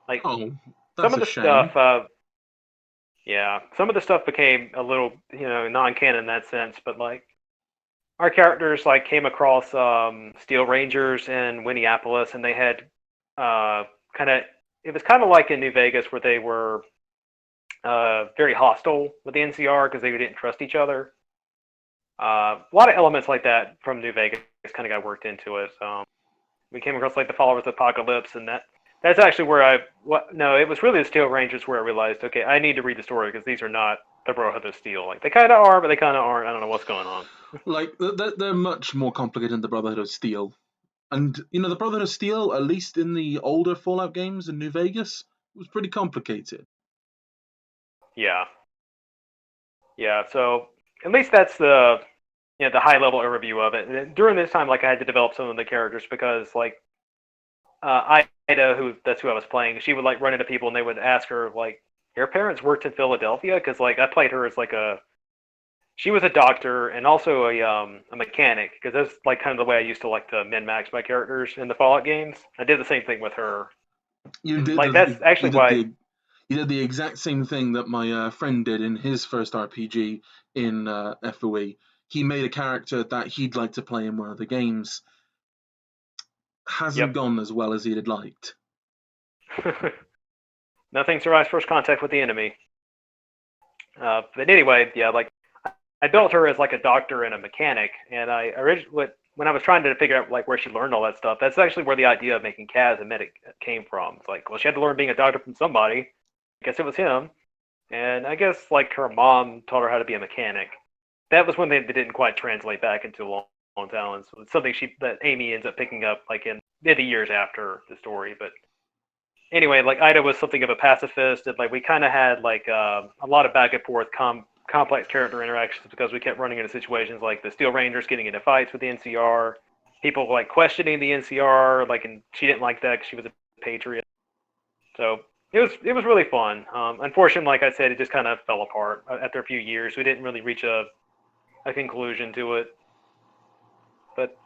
Speaker 1: like
Speaker 2: Oh,
Speaker 1: some
Speaker 2: that's
Speaker 1: of
Speaker 2: a
Speaker 1: the
Speaker 2: shame.
Speaker 1: stuff, yeah, some of the stuff became a little, non-canon in that sense. But like our characters like came across Steel Rangers in Winneapolis, and they had kind of it was kind of like in New Vegas where they were very hostile with the NCR because they didn't trust each other. A lot of elements like that from New Vegas kind of got worked into it. We came across like the followers of Apocalypse, and that's actually where no, it was really the Steel Rangers where I realized, okay, I need to read the story because these are not the Brotherhood of Steel. Like they kind of are, but they kind of aren't. I don't know what's going on.
Speaker 2: Like they're much more complicated than the Brotherhood of Steel. And the Brotherhood of Steel, at least in the older Fallout games in New Vegas, was pretty complicated.
Speaker 1: Yeah, yeah. So at least that's the high level overview of it. And during this time, like I had to develop some of the characters because like Ida, that's who I was playing, she would like run into people and they would ask her like, "Your parents worked in Philadelphia?" Because like I played her as like she was a doctor and also a mechanic because that's like kind of the way I used to like to min max my characters in the Fallout games. I did the same thing with her,
Speaker 2: You
Speaker 1: and
Speaker 2: did
Speaker 1: like that's
Speaker 2: the
Speaker 1: actually why.
Speaker 2: you did the exact same thing that my friend did in his first RPG in FOE. He made a character that he'd like to play in one of the games. Hasn't
Speaker 1: Yep.
Speaker 2: gone as well as he'd liked.
Speaker 1: Nothing survives first contact with the enemy. But anyway, yeah, like I built her as like a doctor and a mechanic, and I originally when I was trying to figure out like where she learned all that stuff, that's actually where the idea of making Kaz a medic came from. It's like, well, she had to learn being a doctor from somebody. I guess it was him, and I guess like her mom taught her how to be a mechanic. That was when they didn't quite translate back into long talents. It's something that Amy ends up picking up like in the years after the story, but anyway, like Ida was something of a pacifist, and like we kind of had like a lot of back and forth complex character interactions because we kept running into situations like the Steel Rangers getting into fights with the NCR, people like questioning the NCR, like, and she didn't like that because she was a patriot. So it was really fun. Unfortunately, like I said, it just kind of fell apart after a few years. We didn't really reach a conclusion to it, but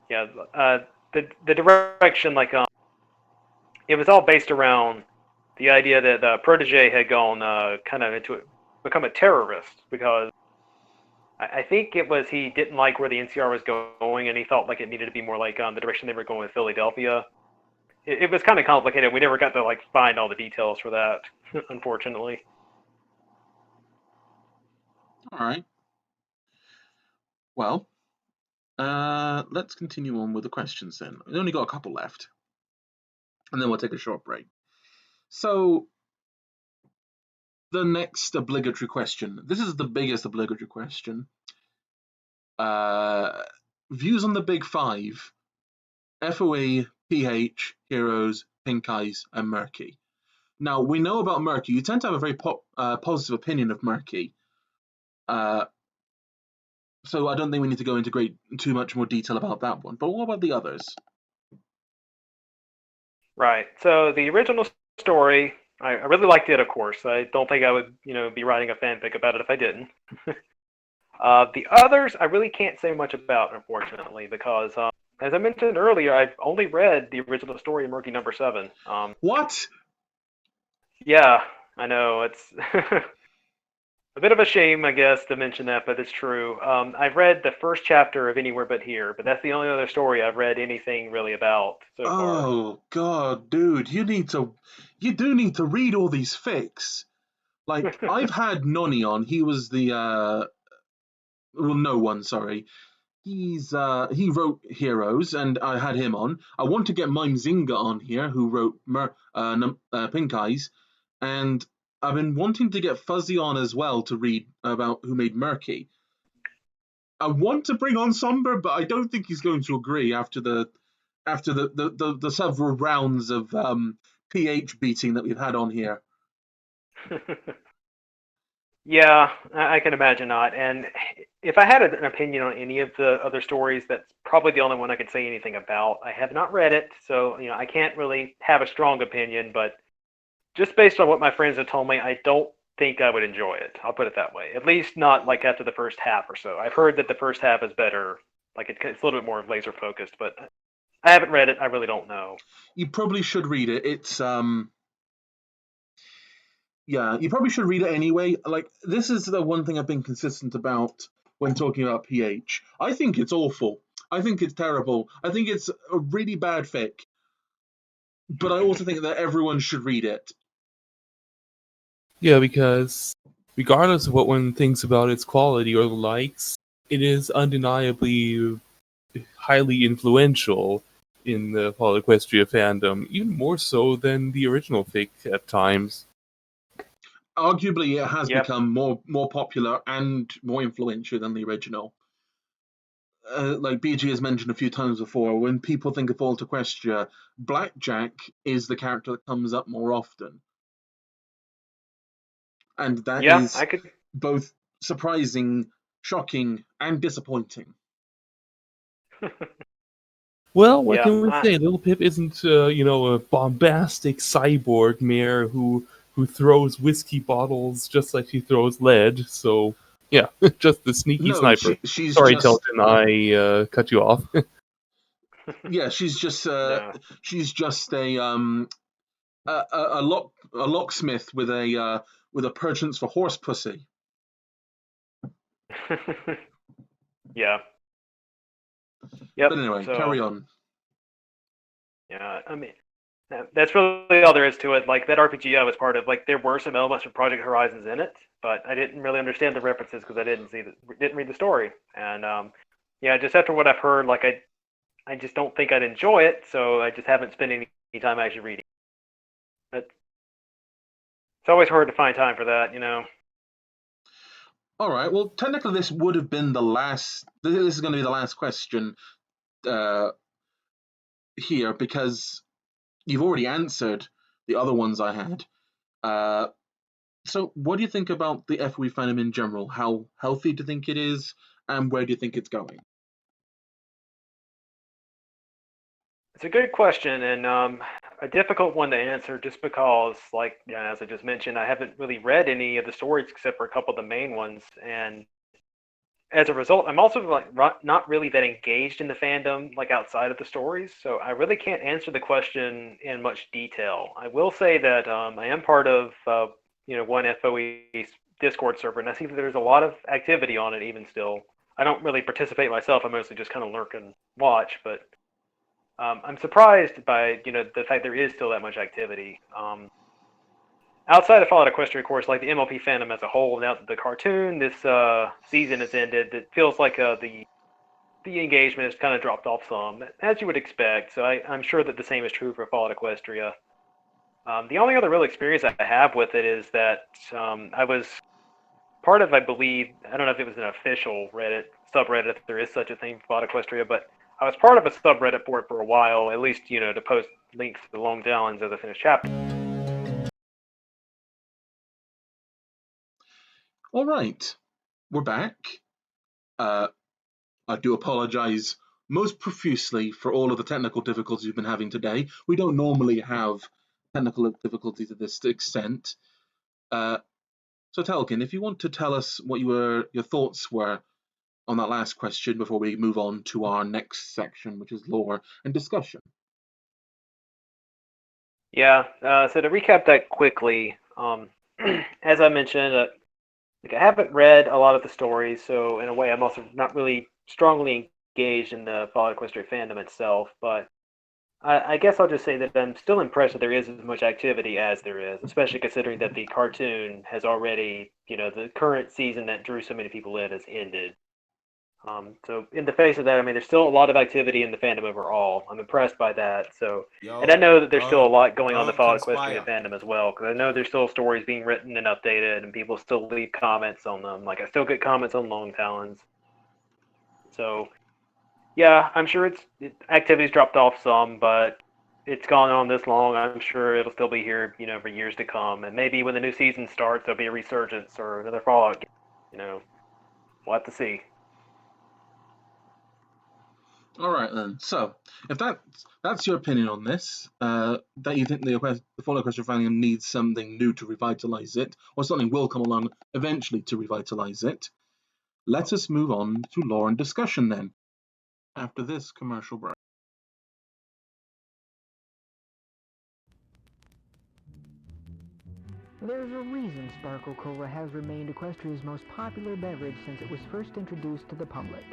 Speaker 1: yeah, the direction like it was all based around the idea that Protege had gone kind of into it, become a terrorist because I think it was he didn't like where the NCR was going and he felt like it needed to be more like the direction they were going with Philadelphia. It was kind of complicated. We never got to like find all the details for that, unfortunately.
Speaker 2: All right. Well, let's continue on with the questions then. We only got a couple left, and then we'll take a short break. So, the next obligatory question. This is the biggest obligatory question. Views on the big five: FOE, PH, Heroes, Pink Eyes, and Murky. Now, we know about Murky. You tend to have a very positive opinion of Murky. So I don't think we need to go into too much more detail about that one. But what about the others?
Speaker 1: Right. So the original story, I really liked it. Of course, I don't think I would, be writing a fanfic about it if I didn't. The others, I really can't say much about, unfortunately, because as I mentioned earlier, I've only read the original story in Murky number 7.
Speaker 2: What?
Speaker 1: Yeah, I know it's a bit of a shame, I guess, to mention that, but it's true. I've read the first chapter of Anywhere But Here, but that's the only other story I've read anything really about so far.
Speaker 2: Oh God, dude, you do need to read all these fics. Like I've had Nonny on. He was the well, no one, sorry. He wrote Heroes, and I had him on. I want to get Mime Zinga on here, who wrote Pink Eyes, and I've been wanting to get Fuzzy on as well to read about who made Murky. I want to bring on Somber, but I don't think he's going to agree after the several rounds of pH beating that we've had on here.
Speaker 1: Yeah, I can imagine not. And if I had an opinion on any of the other stories, that's probably the only one I could say anything about. I have not read it, so I can't really have a strong opinion. But just based on what my friends have told me, I don't think I would enjoy it. I'll put it that way. At least not like after the first half or so. I've heard that the first half is better. Like it's a little bit more laser focused, but I haven't read it. I really don't know.
Speaker 2: You probably should read it. It's yeah, you probably should read it anyway. Like, this is the one thing I've been consistent about when talking about PH. I think it's awful. I think it's terrible. I think it's a really bad fic. But I also think that everyone should read it.
Speaker 3: Yeah, because regardless of what one thinks about its quality or the likes, it is undeniably highly influential in the Fall Equestria fandom, even more so than the original fic at times.
Speaker 2: Arguably, it has
Speaker 1: Yep.
Speaker 2: become more popular and more influential than the original. Like BG has mentioned a few times before, when people think of Vault Equestria, Blackjack is the character that comes up more often. And that
Speaker 1: Yeah,
Speaker 2: is
Speaker 1: I could.
Speaker 2: both surprising, shocking, and disappointing.
Speaker 3: Well, what
Speaker 1: Yeah,
Speaker 3: can we say? Little Pip isn't, a bombastic cyborg mare who throws whiskey bottles just like she throws lead. So, yeah, just the sneaky
Speaker 2: No,
Speaker 3: sniper.
Speaker 2: she's
Speaker 3: Sorry,
Speaker 2: just
Speaker 3: Telton, I cut you off.
Speaker 2: yeah, she's just
Speaker 1: no.
Speaker 2: a locksmith with a preference for horse pussy.
Speaker 1: Yeah. Yep.
Speaker 2: But anyway,
Speaker 1: So
Speaker 2: carry on.
Speaker 1: yeah, I mean, that's really all there is to it. Like that RPG I was part of, like there were some elements from Project Horizons in it, but I didn't really understand the references because I didn't read the story. And yeah, just after what I've heard, like I just don't think I'd enjoy it, so I just haven't spent any time actually reading. But it's always hard to find time for that, you know.
Speaker 2: All right. Well, technically, this would have been the last. This is going to be the last question uh, here because you've already answered the other ones I had. Uh, so, what do you think about the FOE fandom in general? How healthy do you think it is, and where do you think it's going?
Speaker 1: It's a good question and a difficult one to answer just because, like, yeah, as I just mentioned, I haven't really read any of the stories except for a couple of the main ones. And as a result, I'm also like not really that engaged in the fandom, like outside of the stories. So I really can't answer the question in much detail. I will say that I am part of, one FOE Discord server, and I see that there's a lot of activity on it even still. I don't really participate myself. I mostly just kind of lurk and watch, but I'm surprised by the fact there is still that much activity. Outside of Fallout Equestria, of course, like the MLP fandom as a whole, now that the cartoon this season has ended, it feels like the engagement has kind of dropped off some, as you would expect. So I'm sure that the same is true for Fallout Equestria. The only other real experience I have with it is that I was part of, I believe, I don't know if it was an official Reddit subreddit, if there is such a thing for Fallout Equestria, but I was part of a subreddit for it for a while, at least to post links to the long talons of the finished chapter.
Speaker 2: All right, we're back. I do apologize most profusely for all of the technical difficulties we've been having today. We don't normally have technical difficulties to this extent. So Telkin, if you want to tell us what your thoughts were on that last question before we move on to our next section, which is lore and discussion.
Speaker 1: Yeah, so to recap that quickly, as I mentioned, I haven't read a lot of the stories, so in a way, I'm also not really strongly engaged in the Fallout Equestria fandom itself. But I guess I'll just say that I'm still impressed that there is as much activity as there is, especially considering that the cartoon has already, the current season that drew so many people in has ended. So in the face of that, I mean, there's still a lot of activity in the fandom overall. I'm impressed by that. So, and I
Speaker 4: Yo,
Speaker 1: know that there's still a
Speaker 4: Dub,
Speaker 1: lot going on in the
Speaker 4: Dub
Speaker 1: Fallout Equestria
Speaker 4: conspire.
Speaker 1: fandom as well, because I know there's still stories being written and updated, and people still leave comments on them. Like I still get comments on Long Talons. So, yeah, I'm sure activity's dropped off some, but it's gone on this long. I'm sure it'll still be here, for years to come. And maybe when the new season starts, there'll be a resurgence or another Fallout game. We'll have to see.
Speaker 2: All right then. So, if that's your opinion on this, that you think the Fallout Question Fandom needs something new to revitalize it, or something will come along eventually to revitalize it, let us move on to lore and discussion then. After this commercial break.
Speaker 4: There's a reason Sparkle Cola has remained Equestria's most popular beverage since it was first introduced to the public.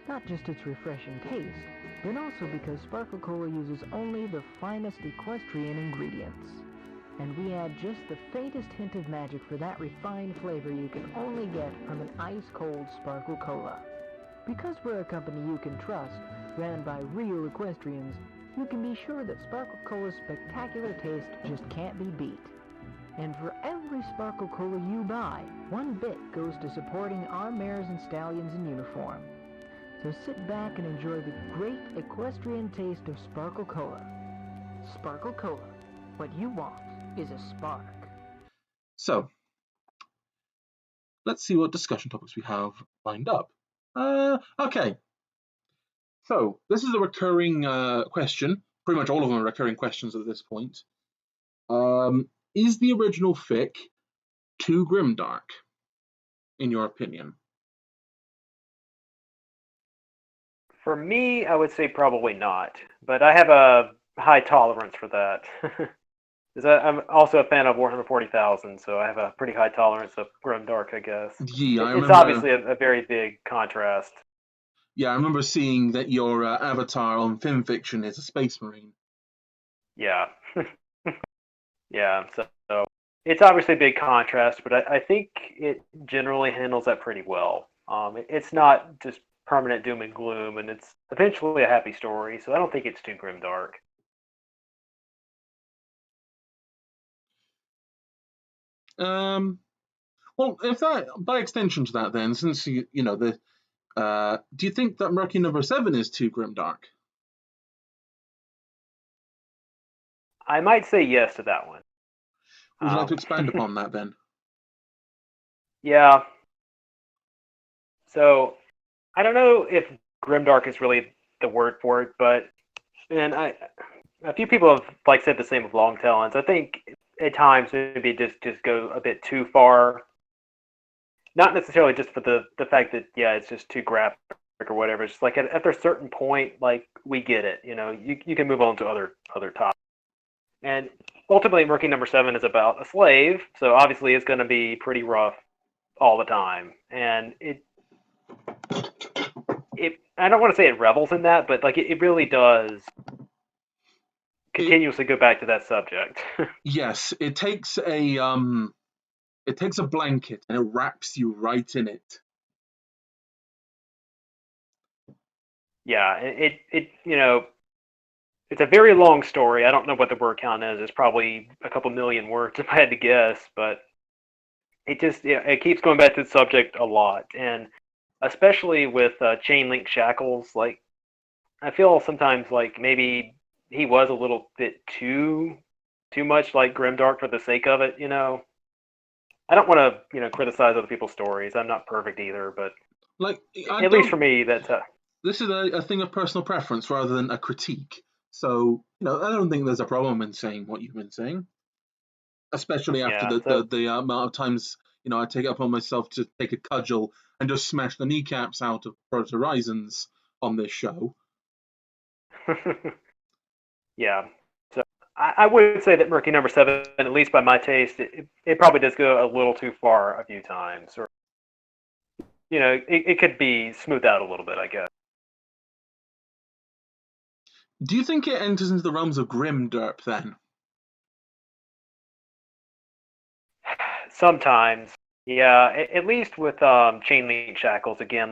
Speaker 4: Not just its refreshing taste, but also because Sparkle Cola uses only the finest equestrian ingredients. And we add just the faintest hint of magic for that refined flavor you can only get from an ice-cold Sparkle Cola. Because we're a company you can trust, ran by real equestrians, you can be sure that Sparkle Cola's spectacular taste just can't be beat. And for every Sparkle Cola you buy, 1 bit goes to supporting our mares and stallions in uniform. So sit back and enjoy the great equestrian taste of Sparkle Cola. Sparkle Cola. What you want is a spark.
Speaker 2: So, let's see what discussion topics we have lined up. Okay. So, this is a recurring question. Pretty much all of them are recurring questions at this point. Is the original fic too grimdark, in your opinion?
Speaker 1: For me, I would say probably not, but I have a high tolerance for that. 'Cause I'm also a fan of Warhammer 40,000, so I have a pretty high tolerance of grimdark, I guess.
Speaker 2: Yeah,
Speaker 1: It's obviously a very big contrast.
Speaker 2: Yeah, I remember seeing that your avatar on FimFiction is a space marine.
Speaker 1: Yeah. Yeah, so it's obviously a big contrast, but I think it generally handles that pretty well. It's not just permanent doom and gloom, and it's eventually a happy story, so I don't think it's too grimdark.
Speaker 2: Well, if that by extension to that, then since do you think that Murky Number 7 is too grimdark?
Speaker 1: I might say yes to that one.
Speaker 2: Would you like to expand upon that then?
Speaker 1: Yeah. So I don't know if grimdark is really the word for it, but a few people have said the same of Long Talons. I think at times maybe it just go a bit too far. Not necessarily just for the fact that it's just too graphic or whatever. It's just like at a certain point, like we get it. You can move on to other topics. And ultimately, Murky Number 7 is about a slave, so obviously it's going to be pretty rough all the time. And it I don't want to say it revels in that, but it really does continuously go back to that subject.
Speaker 2: Yes, it takes a blanket and it wraps you right in it.
Speaker 1: Yeah, it's a very long story. I don't know what the word count is. It's probably a couple million words if I had to guess, but it keeps going back to the subject a lot, and especially with chain link shackles. Like I feel sometimes like maybe he was a little bit too much like grimdark for the sake of it. I don't want to criticize other people's stories. I'm not perfect either, but at least for me, that's
Speaker 2: this is a thing of personal preference rather than a critique. So I don't think there's a problem in saying what you've been saying, especially after the amount of times I take it upon myself to take a cudgel and just smash the kneecaps out of Project Horizons on this show.
Speaker 1: Yeah. So I would say that Murky Number 7, at least by my taste, it probably does go a little too far a few times. Or, it could be smoothed out a little bit, I guess.
Speaker 2: Do you think it enters into the realms of grimderp then?
Speaker 1: Sometimes. Yeah, at least with Chain Link Shackles, again,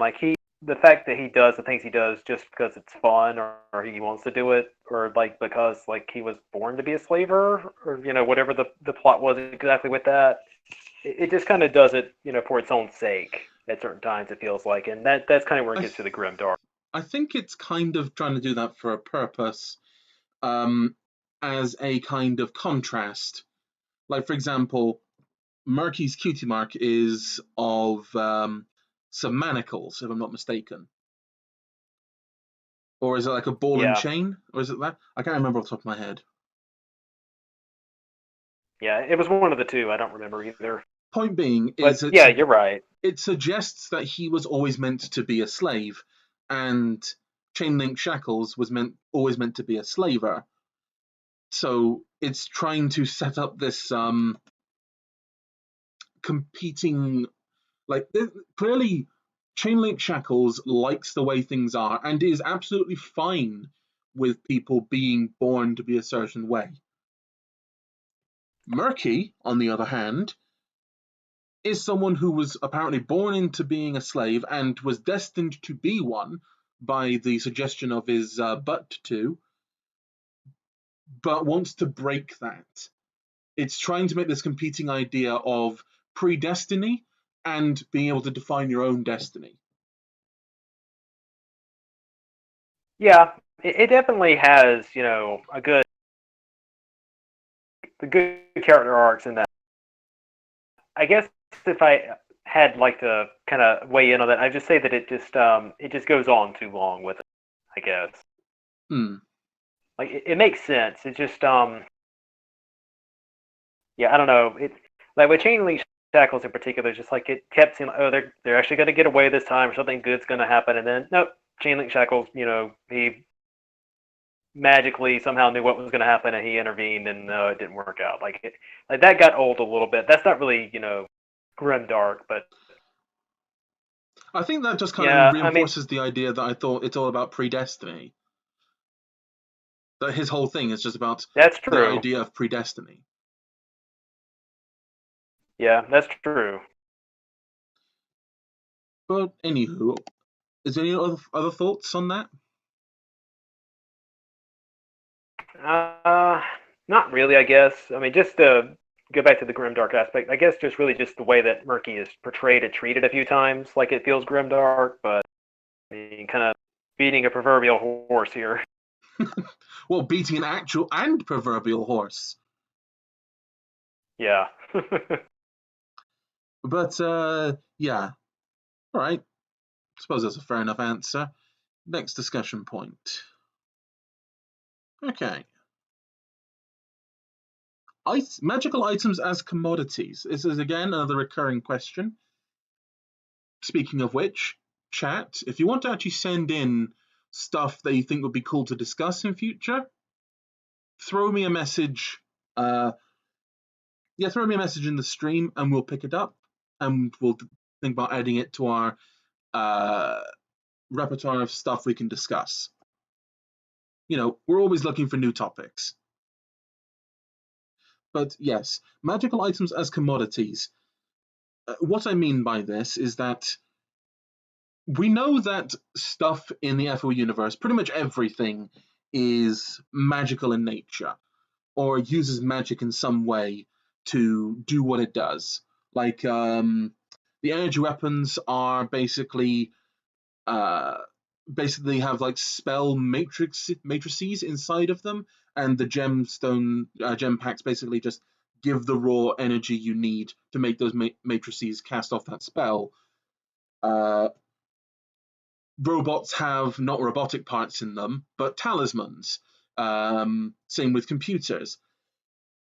Speaker 1: the fact that he does the things he does just because it's fun or he wants to do it or because he was born to be a slaver or whatever the plot was exactly with that, it just kind of does it for its own sake at certain times, it feels like, and that's kind of where it gets to the grimdark.
Speaker 2: I think it's kind of trying to do that for a purpose, as a kind of contrast. Like, for example, Murky's cutie mark is of some manacles, if I'm not mistaken. Or is it like a ball and
Speaker 1: Yeah.
Speaker 2: chain? Or is it that? I can't remember off the top of my head.
Speaker 1: Yeah, it was one of the two. I don't remember either.
Speaker 2: Point being
Speaker 1: But
Speaker 2: is
Speaker 1: yeah, you're right.
Speaker 2: it suggests that he was always meant to be a slave, and chain link shackles was always meant to be a slaver. So it's trying to set up this competing, like clearly chain link shackles likes the way things are and is absolutely fine with people being born to be a certain way. Murky, on the other hand, is someone who was apparently born into being a slave and was destined to be one by the suggestion of his butt to, but wants to break that. It's trying to make this competing idea of predestiny and being able to define your own destiny.
Speaker 1: Yeah, it definitely has, the good character arcs in that. I guess if I had like to kind of weigh in on that, I'd just say that it just goes on too long with it, I guess. Like it makes sense. It just yeah, I don't know. It like with chain link shackles in particular, it's just like it kept seeming like, oh, they're actually going to get away this time, or something good's going to happen, and then nope, chain link shackles. He magically somehow knew what was going to happen, and he intervened, and no, it didn't work out. Like that got old a little bit. That's not really grim dark, but
Speaker 2: I think that just kind
Speaker 1: yeah,
Speaker 2: of reinforces the idea that I thought it's all about predestiny. That his whole thing is just about
Speaker 1: that's
Speaker 2: the
Speaker 1: true.
Speaker 2: idea of predestiny.
Speaker 1: Yeah, that's true.
Speaker 2: But anywho, is there any other thoughts on that?
Speaker 1: Not really, I guess. I mean, just to go back to the grimdark aspect, I guess just really just the way that Murky is portrayed and treated a few times, like it feels grimdark, but I mean, kind of beating a proverbial horse here.
Speaker 2: Well, beating an actual and proverbial horse.
Speaker 1: Yeah.
Speaker 2: But yeah. All right. I suppose that's a fair enough answer. Next discussion point. Okay. Magical items as commodities. This is again another recurring question. Speaking of which, chat, if you want to actually send in stuff that you think would be cool to discuss in future, throw me a message. Throw me a message in the stream and we'll pick it up and we'll think about adding it to our repertoire of stuff we can discuss. We're always looking for new topics. But yes, magical items as commodities. What I mean by this is that we know that stuff in the FO universe, pretty much everything, is magical in nature or uses magic in some way to do what it does. Like the energy weapons are basically have like spell matrices inside of them, and the gem packs basically just give the raw energy you need to make those matrices cast off that spell. Robots have not robotic parts in them, but talismans. Same with computers.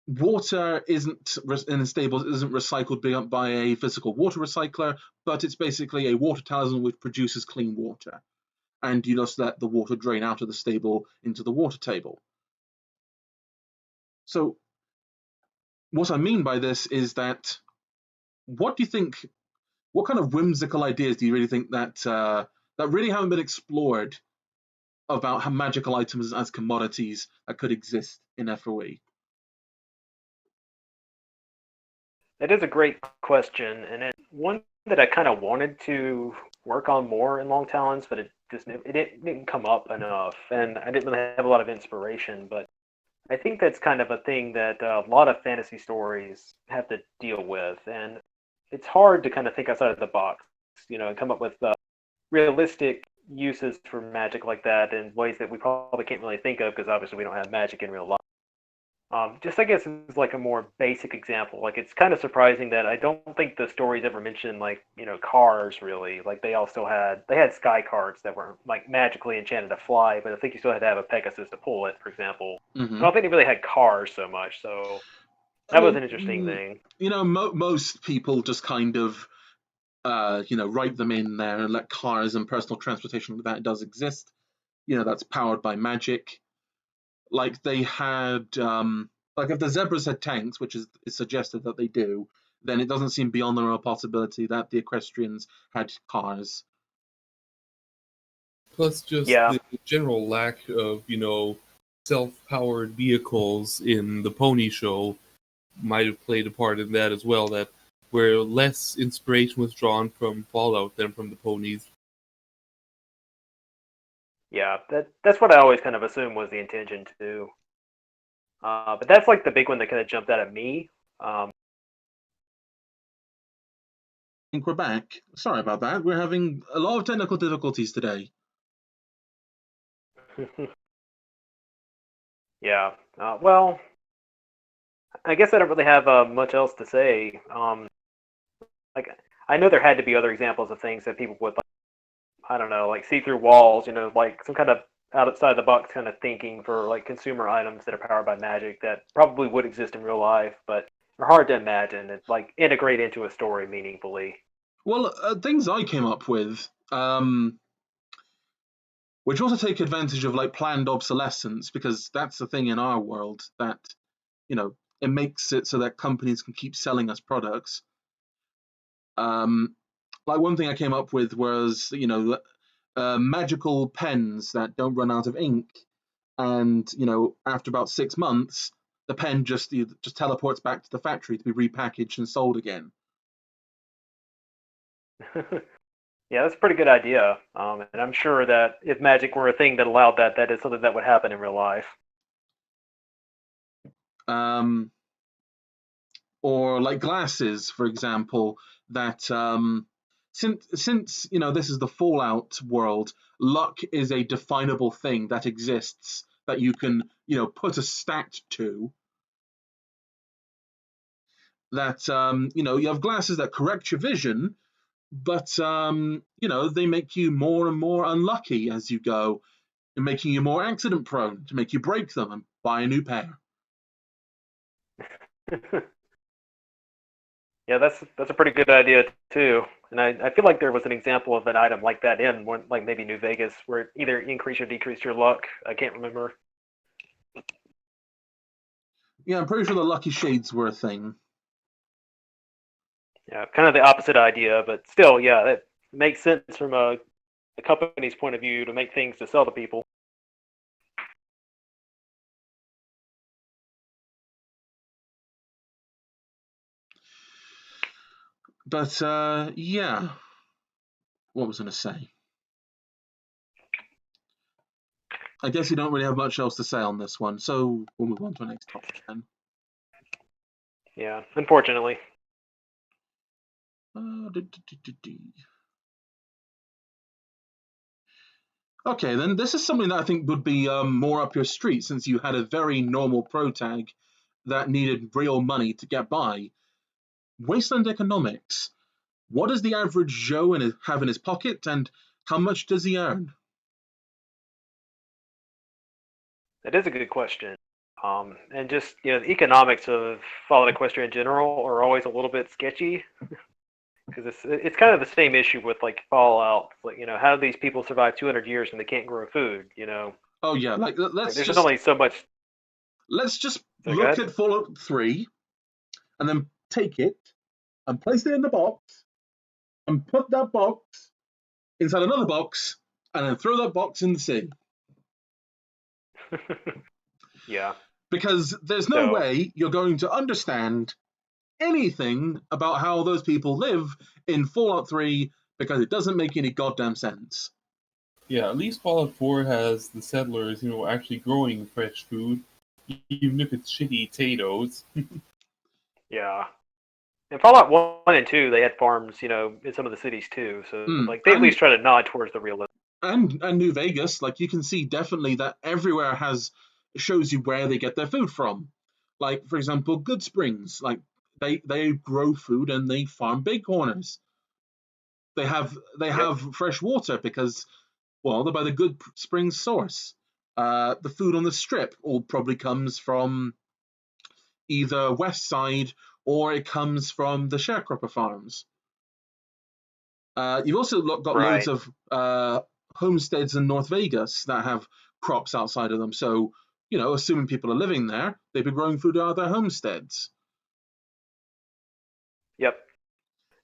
Speaker 2: Water isn't in stables isn't recycled by a physical water recycler, but it's basically a water talisman which produces clean water, and you just let the water drain out of the stable into the water table. So, what I mean by this is that, what do you think? What kind of whimsical ideas do you really think that that really haven't been explored about how magical items as commodities that could exist in FOE?
Speaker 1: That is a great question, and it's one that I kind of wanted to work on more in Long Talons, but it didn't come up enough, and I didn't really have a lot of inspiration. But I think that's kind of a thing that a lot of fantasy stories have to deal with, and it's hard to kind of think outside of the box, and come up with realistic uses for magic like that in ways that we probably can't really think of because obviously we don't have magic in real life. Just I guess is like a more basic example. Like it's kind of surprising that I don't think the stories ever mentioned like cars really. Like they had sky carts that were like magically enchanted to fly, but I think you still had to have a Pegasus to pull it, for example. I
Speaker 2: Hmm.
Speaker 1: don't think they really had cars so much, so that was
Speaker 2: Well,
Speaker 1: an interesting thing.
Speaker 2: most people just kind of write them in there and let cars and personal transportation like that does exist. That's powered by magic. Like they had, like if the zebras had tanks, which is suggested that they do, then it doesn't seem beyond the realm of possibility that the equestrians had cars.
Speaker 3: Plus, just
Speaker 1: Yeah,
Speaker 3: the general lack of, self-powered vehicles in the pony show might have played a part in that as well, that where less inspiration was drawn from Fallout than from the ponies.
Speaker 1: yeah. That's what I always kind of assumed was the intention too. But that's like the big one that kind of jumped out at me. Um,
Speaker 2: I think we're back. Sorry about that. We're having a lot of technical difficulties today.
Speaker 1: yeah. Well, I guess I don't really have much else to say. Like I know there had to be other examples of things that people would, like, I don't know, like see through walls. Like some kind of outside the box kind of thinking for like consumer items that are powered by magic that probably would exist in real life, but are hard to imagine and like integrate into a story meaningfully.
Speaker 2: Well, things I came up with, which also take advantage of like planned obsolescence, because that's the thing in our world that it makes it so that companies can keep selling us products. Like one thing I came up with was magical pens that don't run out of ink, and after about 6 months, the pen just teleports back to the factory to be repackaged and sold again.
Speaker 1: Yeah, that's a pretty good idea. And I'm sure that if magic were a thing that allowed that, that is something that would happen in real life.
Speaker 2: Um, or like glasses, for example, that since this is the Fallout world, luck is a definable thing that exists that you can put a stat to. That you have glasses that correct your vision, but they make you more and more unlucky as you go, and making you more accident prone to make you break them and buy a new pair.
Speaker 1: Yeah, that's a pretty good idea too. And I feel like there was an example of an item like that in one, like maybe New Vegas, where it either increase or decrease your luck. I can't remember.
Speaker 2: Yeah, I'm pretty sure the lucky shades were a thing.
Speaker 1: Yeah, kind of the opposite idea, but still, yeah, that makes sense from a company's point of view to make things to sell to people.
Speaker 2: But yeah, what was I going to say? I guess you don't really have much else to say on this one, so we'll move on to the next topic then.
Speaker 1: Yeah, unfortunately.
Speaker 2: Okay, then this is something that I think would be more up your street, since you had a very normal protag that needed real money to get by. Wasteland economics. What does the average Joe have in his pocket, and how much does he earn?
Speaker 1: That is a good question. And just the economics of Fallout Equestria in general are always a little bit sketchy because it's kind of the same issue with like Fallout. Like how do these people survive 200 years and they can't grow food?
Speaker 2: Oh yeah, like
Speaker 1: Like there's just only so much.
Speaker 2: let's just
Speaker 1: So go
Speaker 2: look
Speaker 1: ahead.
Speaker 2: at Fallout 3 and then take it and place it in the box and put that box inside another box and then throw that box in the sea.
Speaker 1: Yeah.
Speaker 2: Because there's no
Speaker 1: So
Speaker 2: way you're going to understand anything about how those people live in Fallout 3 because it doesn't make any goddamn sense.
Speaker 3: Yeah, at least Fallout 4 has the settlers, actually growing fresh food, even if it's shitty potatoes.
Speaker 1: yeah. In Fallout 1 and 2, they had farms, in some of the cities too. So like they at
Speaker 2: And
Speaker 1: least try to nod towards the realism.
Speaker 2: and New Vegas, like you can see definitely that everywhere shows you where they get their food from. Like, for example, Good Springs. Like, they grow food and they farm bighorners. They
Speaker 1: Yep.
Speaker 2: have fresh water because, well, they're by the Good Springs source. The food on the Strip all probably comes from either West Side or it comes from the sharecropper farms. You've also got loads
Speaker 1: Right.
Speaker 2: of homesteads in North Vegas that have crops outside of them. So, assuming people are living there, they've been growing food out of their homesteads.
Speaker 1: Yep.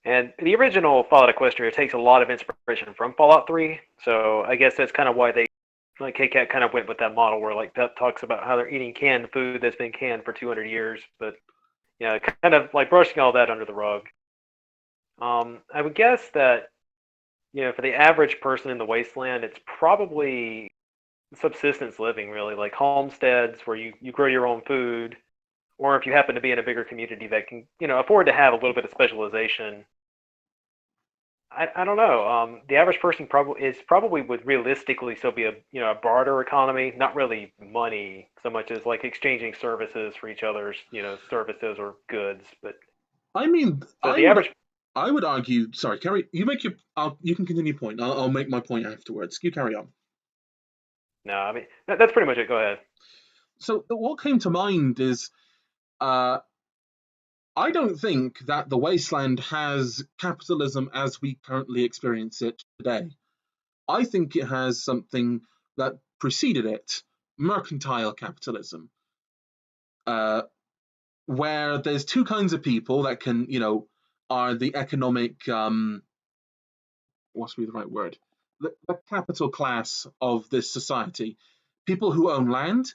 Speaker 1: And the original Fallout Equestria takes a lot of inspiration from Fallout 3, so I guess that's kind of why they, like KCAT kind of went with that model where like that talks about how they're eating canned food that's been canned for 200 years, but kind of like brushing all that under the rug. I would guess that for the average person in the wasteland, it's probably subsistence living, really, like homesteads where you grow your own food, or if you happen to be in a bigger community that can afford to have a little bit of specialization. I don't know. The average person probably would realistically still be a barter economy, not really money so much as like exchanging services for each other's services or goods. But
Speaker 2: I mean,
Speaker 1: so the average.
Speaker 2: I would argue. Sorry, carry. You make your. You can continue your point. I'll make my point afterwards. You carry on.
Speaker 1: No, I mean that's pretty much it. Go ahead.
Speaker 2: So what came to mind is, I don't think that the wasteland has capitalism as we currently experience it today. I think it has something that preceded it, mercantile capitalism, where there's two kinds of people that can, are the economic, what's the right word? The capital class of this society. People who own land,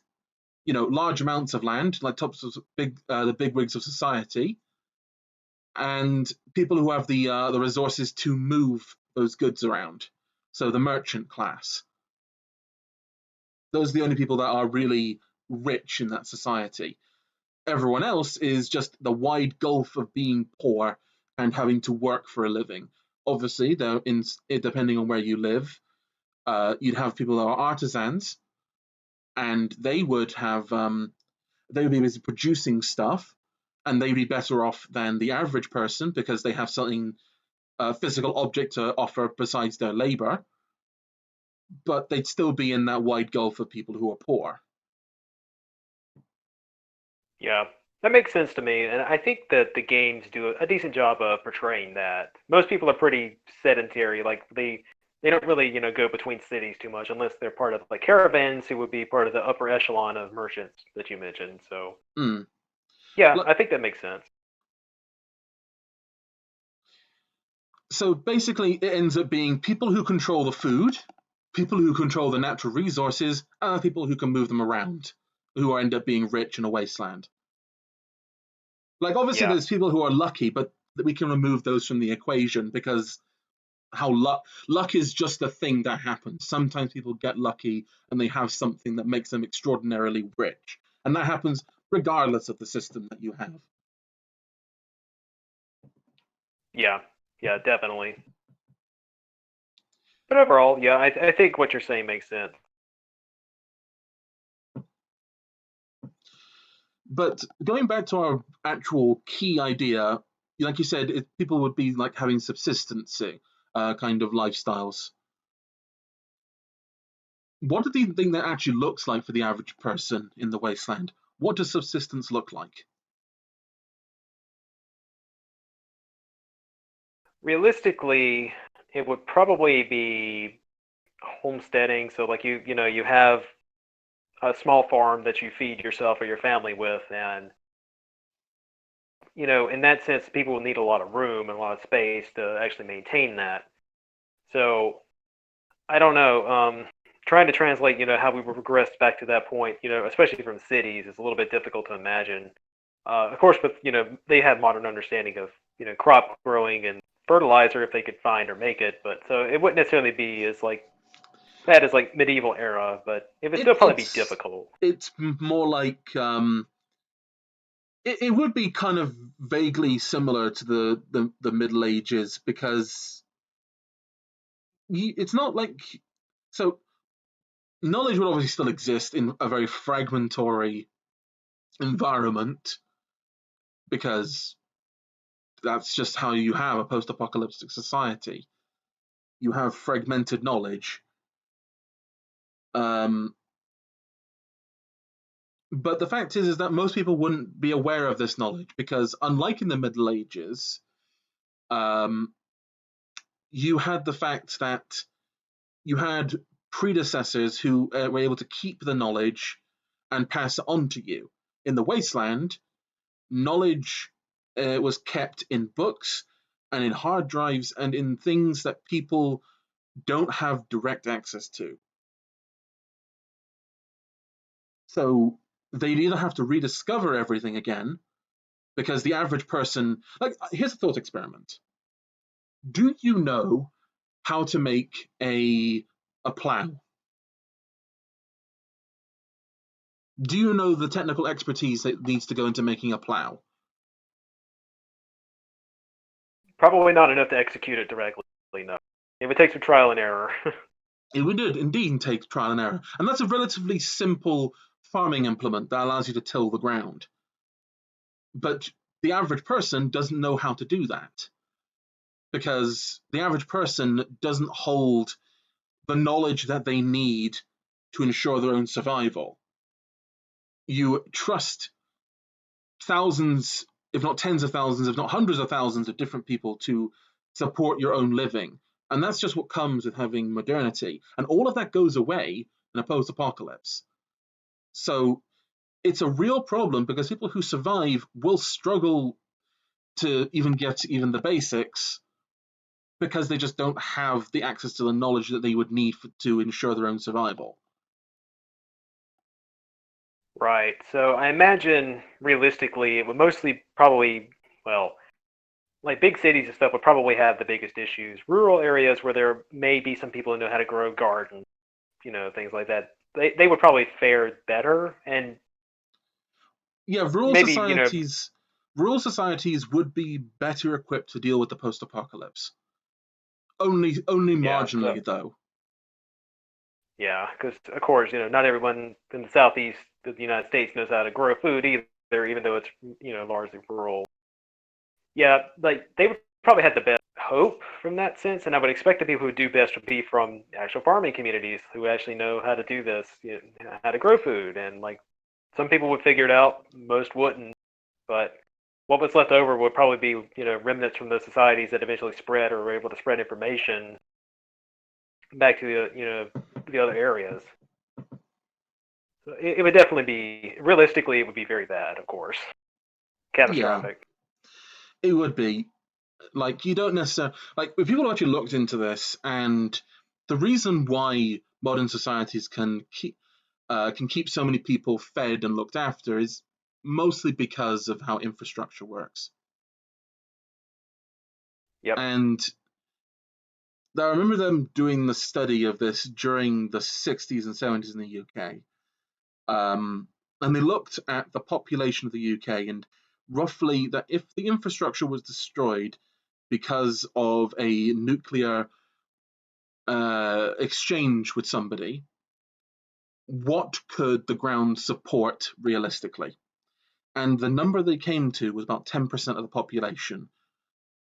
Speaker 2: large amounts of land, like tops of the big wigs of society, and people who have the resources to move those goods around. So the merchant class. Those are the only people that are really rich in that society. Everyone else is just the wide gulf of being poor and having to work for a living. Obviously, depending on where you live, you'd have people that are artisans, and they would be busy producing stuff, and they'd be better off than the average person because they have something physical object to offer besides their labor. But they'd still be in that wide gulf of people who are poor.
Speaker 1: Yeah, that makes sense to me, and I think that the games do a decent job of portraying that. Most people are pretty sedentary, like they don't really go between cities too much unless they're part of like caravans who would be part of the upper echelon of merchants that you mentioned. So
Speaker 2: Mm.
Speaker 1: yeah, I think that makes sense.
Speaker 2: So basically, it ends up being people who control the food, people who control the natural resources, and people who can move them around, who end up being rich in a wasteland. Like, obviously,
Speaker 1: Yeah,
Speaker 2: there's people who are lucky, but we can remove those from the equation because luck is just a thing that happens. Sometimes people get lucky and they have something that makes them extraordinarily rich, and that happens regardless of the system that you have.
Speaker 1: yeah, yeah, definitely. But overall, yeah, I think what you're saying makes sense.
Speaker 2: But going back to our actual key idea, like you said, people would be like having subsistency kind of lifestyles. What do you think that actually looks like for the average person in the wasteland? What does subsistence look like?
Speaker 1: Realistically, it would probably be homesteading. So like you have a small farm that you feed yourself or your family with, and in that sense, people will need a lot of room and a lot of space to actually maintain that. So I don't know. Trying to translate, how we regressed back to that point, especially from cities, is a little bit difficult to imagine. Of course, but they have modern understanding of crop growing and fertilizer if they could find or make it, but so it wouldn't necessarily be as like bad as like medieval era, but it would still probably be difficult.
Speaker 2: It's more like it would be kind of vaguely similar to the Middle Ages because it's not like so knowledge would obviously still exist in a very fragmentary environment, because that's just how you have a post-apocalyptic society. You have fragmented knowledge. But the fact is that most people wouldn't be aware of this knowledge, because unlike in the Middle Ages, you had the fact that you had predecessors who were able to keep the knowledge and pass it on to you. In the Wasteland, knowledge was kept in books and in hard drives and in things that people don't have direct access to. So they'd either have to rediscover everything again, because the average person, like, here's a thought experiment. Do you know how to make a plow? Do you know the technical expertise that needs to go into making a plow?
Speaker 1: Probably not enough to execute it directly, no. It would take some trial and error.
Speaker 2: It would indeed take trial and error. And that's a relatively simple farming implement that allows you to till the ground. But the average person doesn't know how to do that, because the average person doesn't hold the knowledge that they need to ensure their own survival. You trust thousands, if not tens of thousands, if not hundreds of thousands of different people to support your own living. And that's just what comes with having modernity. And all of that goes away in a post-apocalypse. So it's a real problem, because people who survive will struggle to even get even the basics, because they just don't have the access to the knowledge that they would need to ensure their own survival.
Speaker 1: Right. So I imagine realistically it would mostly probably, well, like big cities and stuff would probably have the biggest issues. Rural areas where there may be some people who know how to grow gardens, things like that, they would probably fare better. And
Speaker 2: Yeah,
Speaker 1: maybe,
Speaker 2: rural societies would be better equipped to deal with the post-apocalypse. Only
Speaker 1: yeah, so,
Speaker 2: marginally, though.
Speaker 1: yeah, because of course, not everyone in the southeast of the United States knows how to grow food either, even though it's, largely rural. Yeah, like they would probably have the best hope from that sense, and I would expect the people who would do best would be from actual farming communities who actually know how to do this, how to grow food, and like some people would figure it out, most wouldn't, but what was left over would probably be remnants from those societies that eventually spread or were able to spread information back to the other areas. So it would definitely be, realistically, it would be very bad, of course,
Speaker 2: Yeah,
Speaker 1: catastrophic.
Speaker 2: it would be. Like, you don't necessarily, like, if people actually looked into this, and the reason why modern societies can keep so many people fed and looked after is mostly because of how infrastructure works.
Speaker 1: Yep.
Speaker 2: And I remember them doing the study of this during the 60s and 70s in the UK. And they looked at the population of the UK, and roughly that if the infrastructure was destroyed because of a nuclear exchange with somebody, what could the ground support realistically? And the number they came to was about 10% of the population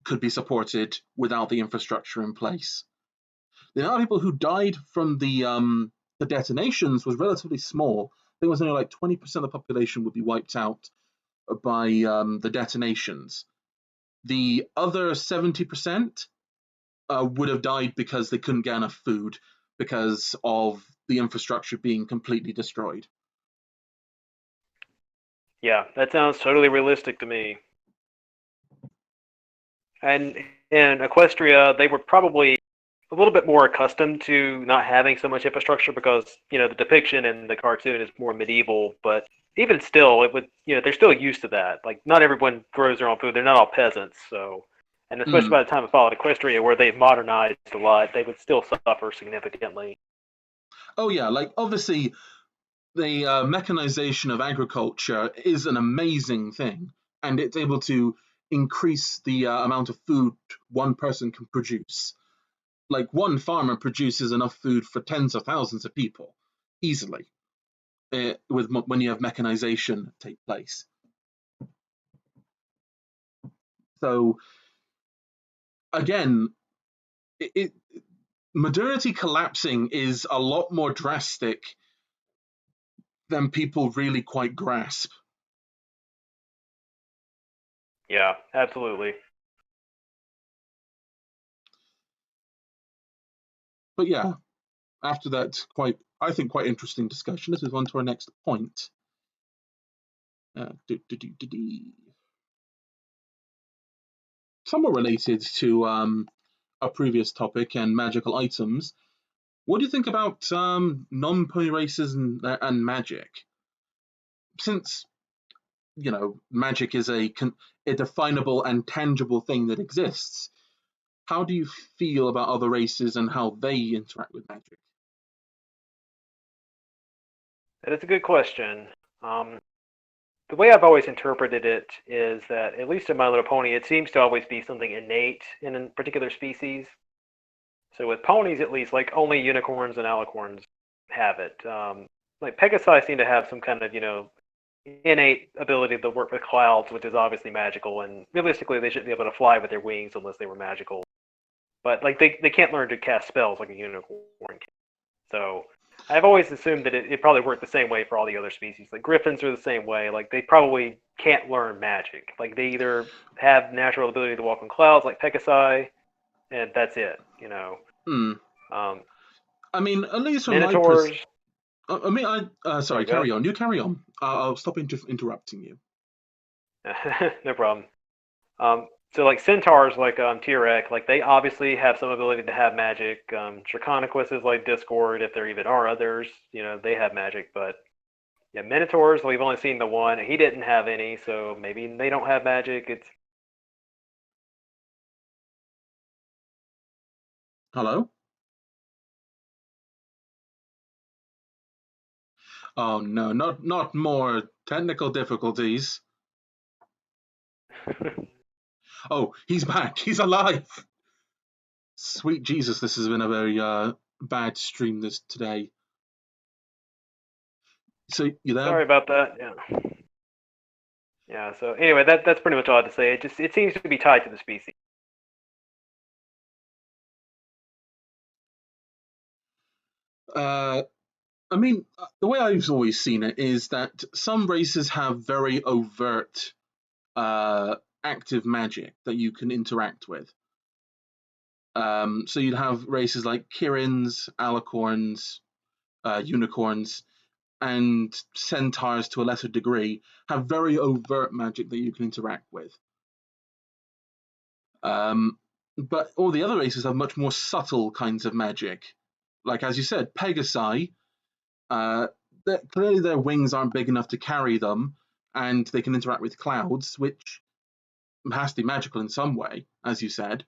Speaker 2: could be supported without the infrastructure in place. The amount of people who died from the detonations was relatively small. I think it was only like 20% of the population would be wiped out by the detonations. The other 70% would have died because they couldn't get enough food because of the infrastructure being completely destroyed.
Speaker 1: Yeah, that sounds totally realistic to me. And in Equestria, they were probably a little bit more accustomed to not having so much infrastructure because, the depiction in the cartoon is more medieval, but even still, it would, they're still used to that. Like, not everyone grows their own food. They're not all peasants, so. And especially
Speaker 2: Mm.
Speaker 1: by the time it followed Equestria, where they've modernized a lot, they would still suffer significantly.
Speaker 2: Oh yeah, like obviously the mechanization of agriculture is an amazing thing, and it's able to increase the amount of food one person can produce. Like one farmer produces enough food for tens of thousands of people easily. when you have mechanization take place. So again, modernity collapsing is a lot more drastic than people really quite grasp.
Speaker 1: Yeah, absolutely.
Speaker 2: But yeah, after that I think quite interesting discussion, let's move on to our next point. Somewhat related to our previous topic and magical items. What do you think about non-pony races and magic? Since magic is a definable and tangible thing that exists, how do you feel about other races and how they interact with magic?
Speaker 1: That is a good question. The way I've always interpreted it is that, at least in My Little Pony, it seems to always be something innate in a particular species. So with ponies, at least, like only unicorns and alicorns have it. Like Pegasi seem to have some kind of, innate ability to work with clouds, which is obviously magical, and realistically, they shouldn't be able to fly with their wings unless they were magical. But like they can't learn to cast spells like a unicorn can. So I've always assumed that it probably worked the same way for all the other species. Like griffins are the same way. Like they probably can't learn magic. Like they either have natural ability to walk on clouds, like Pegasi, and that's it. Um,
Speaker 2: I mean, at least from my
Speaker 1: Minotaurs.
Speaker 2: sorry, carry on. You carry on. I'll stop interrupting you.
Speaker 1: No problem. So like centaurs, like T-Rex, like they obviously have some ability to have magic. Draconequus is like Discord, if there even are others. They have magic, but yeah, Minotaurs, we've only seen the one. He didn't have any, so maybe they don't have magic.
Speaker 2: Hello? Oh no, not more technical difficulties. Oh, he's back. He's alive. Sweet Jesus, this has been a very bad stream today. So you there?
Speaker 1: Sorry about that. Yeah. Yeah. So anyway, that's pretty much all I have to say. It seems to be tied to the species.
Speaker 2: I mean, the way I've always seen it is that some races have very overt active magic that you can interact with. So you'd have races like Kirins, Alicorns, Unicorns, and Centaurs to a lesser degree have very overt magic that you can interact with. But all the other races have much more subtle kinds of magic. Like, as you said, Pegasi, clearly their wings aren't big enough to carry them, and they can interact with clouds, which has to be magical in some way, as you said.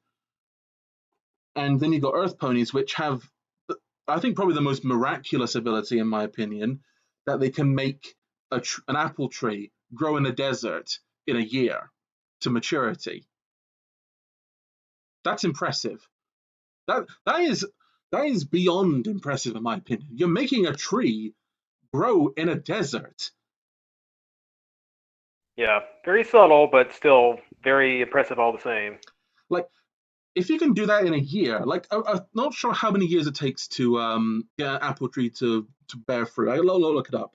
Speaker 2: And then you've got earth ponies, which have, I think, probably the most miraculous ability, in my opinion, that they can make an apple tree grow in a desert in a year to maturity. That's impressive. That is beyond impressive, in my opinion. You're making a tree grow in a desert.
Speaker 1: Yeah, very subtle, but still very impressive all the same.
Speaker 2: Like, if you can do that in a year, like I'm not sure how many years it takes to get an apple tree to bear fruit. I'll look it up.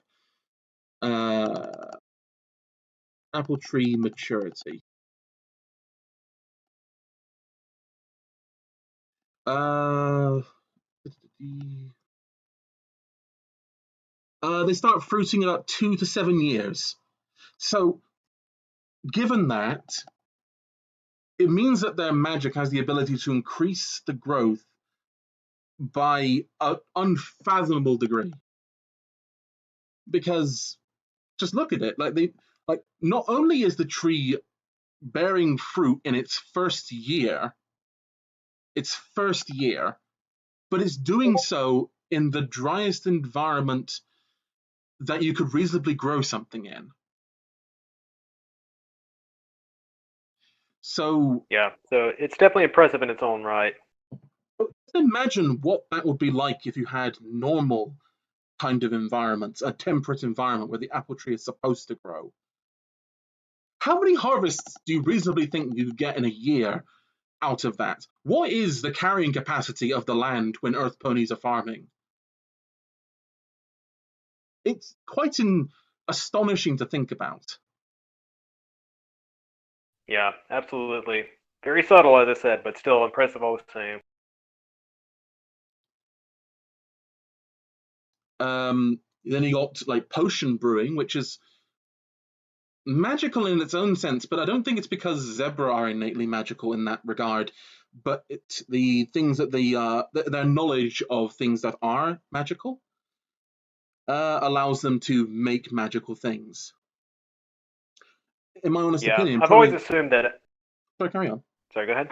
Speaker 2: Apple tree maturity. They start fruiting in about 2 to 7 years. So, given that, it means that their magic has the ability to increase the growth by an unfathomable degree. Because just look at it, like not only is the tree bearing fruit in its first year, but it's doing so in the driest environment that you could reasonably grow something in. So
Speaker 1: yeah, so it's definitely impressive in its own right.
Speaker 2: Imagine what that would be like if you had normal kind of environment, a temperate environment where the apple tree is supposed to grow. How many harvests do you reasonably think you get in a year out of that? What is the carrying capacity of the land when earth ponies are farming? It's quite astonishing to think about.
Speaker 1: Yeah, absolutely. Very subtle, as I said, but still impressive all the same.
Speaker 2: Then you got like potion brewing, which is magical in its own sense, but I don't think it's because Zebra are innately magical in that regard. But the things that their knowledge of things that are magical allows them to make magical things. In my honest opinion,
Speaker 1: I've always assumed that.
Speaker 2: Sorry, carry on.
Speaker 1: Sorry, go ahead.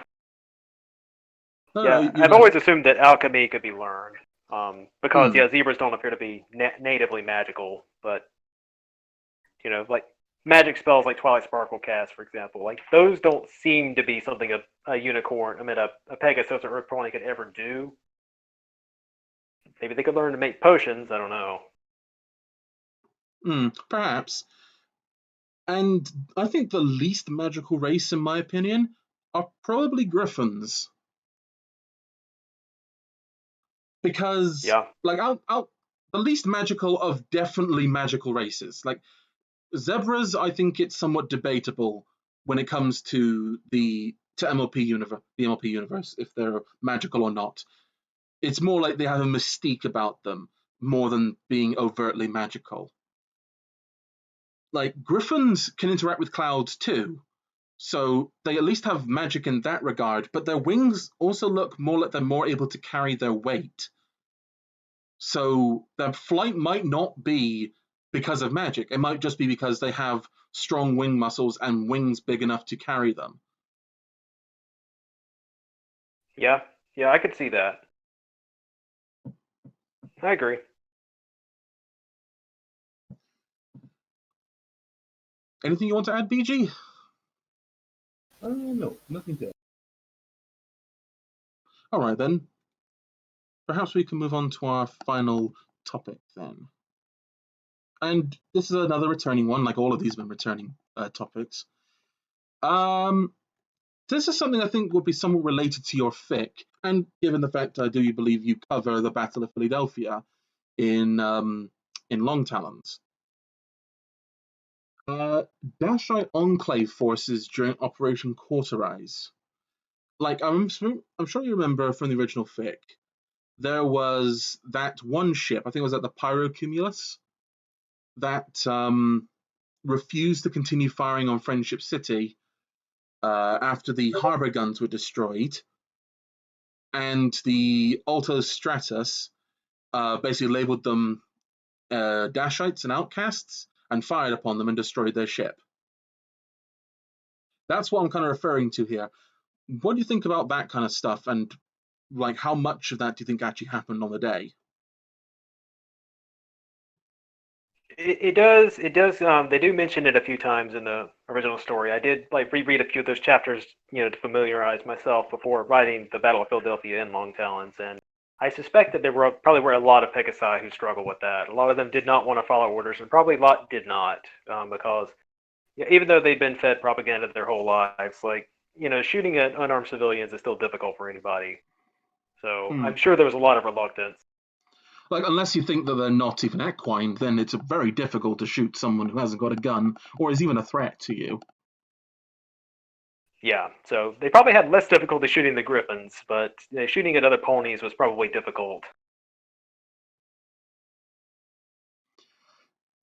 Speaker 2: No,
Speaker 1: I've always assumed that alchemy could be learned, because zebras don't appear to be natively magical, but like magic spells like Twilight Sparkle cast, for example, like those don't seem to be something a unicorn, a Pegasus or Earth Pony could ever do. Maybe they could learn to make potions. I don't know.
Speaker 2: Perhaps. And I think the least magical race, in my opinion, are probably griffins. Because, like, the least magical of definitely magical races. Like, zebras, I think it's somewhat debatable when it comes to the MLP universe, if they're magical or not. It's more like they have a mystique about them, more than being overtly magical. Like, griffins can interact with clouds too, so they at least have magic in that regard, but their wings also look more like they're more able to carry their weight. So their flight might not be because of magic. It might just be because they have strong wing muscles and wings big enough to carry them.
Speaker 1: Yeah, I could see that. I agree.
Speaker 2: Anything you want to add, BG?
Speaker 3: No, nothing to add.
Speaker 2: All right, then. Perhaps we can move on to our final topic, then. And this is another returning one, like all of these have been returning topics. This is something I think would be somewhat related to your fic, and given the fact I do believe you cover the Battle of Philadelphia in Long Talons. Dashite Enclave forces during Operation Cauterize. Like, I'm sure you remember from the original fic, there was that one ship, I think it was at the Pyrocumulus, that refused to continue firing on Friendship City after the harbor guns were destroyed, and the Altos Stratus basically labeled them Dashites and outcasts and fired upon them and destroyed their ship. That's what I'm kind of referring to here. What do you think about that kind of stuff, and like how much of that do you think actually happened on the day?
Speaker 1: It does. They do mention it a few times in the original story. I did like reread a few of those chapters, to familiarize myself before writing the Battle of Philadelphia in Long Talons, and I suspect that there probably were a lot of Pegasi who struggled with that. A lot of them did not want to follow orders, and probably a lot did not, because even though they'd been fed propaganda their whole lives, like shooting at unarmed civilians is still difficult for anybody. So I'm sure there was a lot of reluctance.
Speaker 2: Like, unless you think that they're not even equine, then it's very difficult to shoot someone who hasn't got a gun or is even a threat to you.
Speaker 1: Yeah, so they probably had less difficulty shooting the griffins, but shooting at other ponies was probably difficult.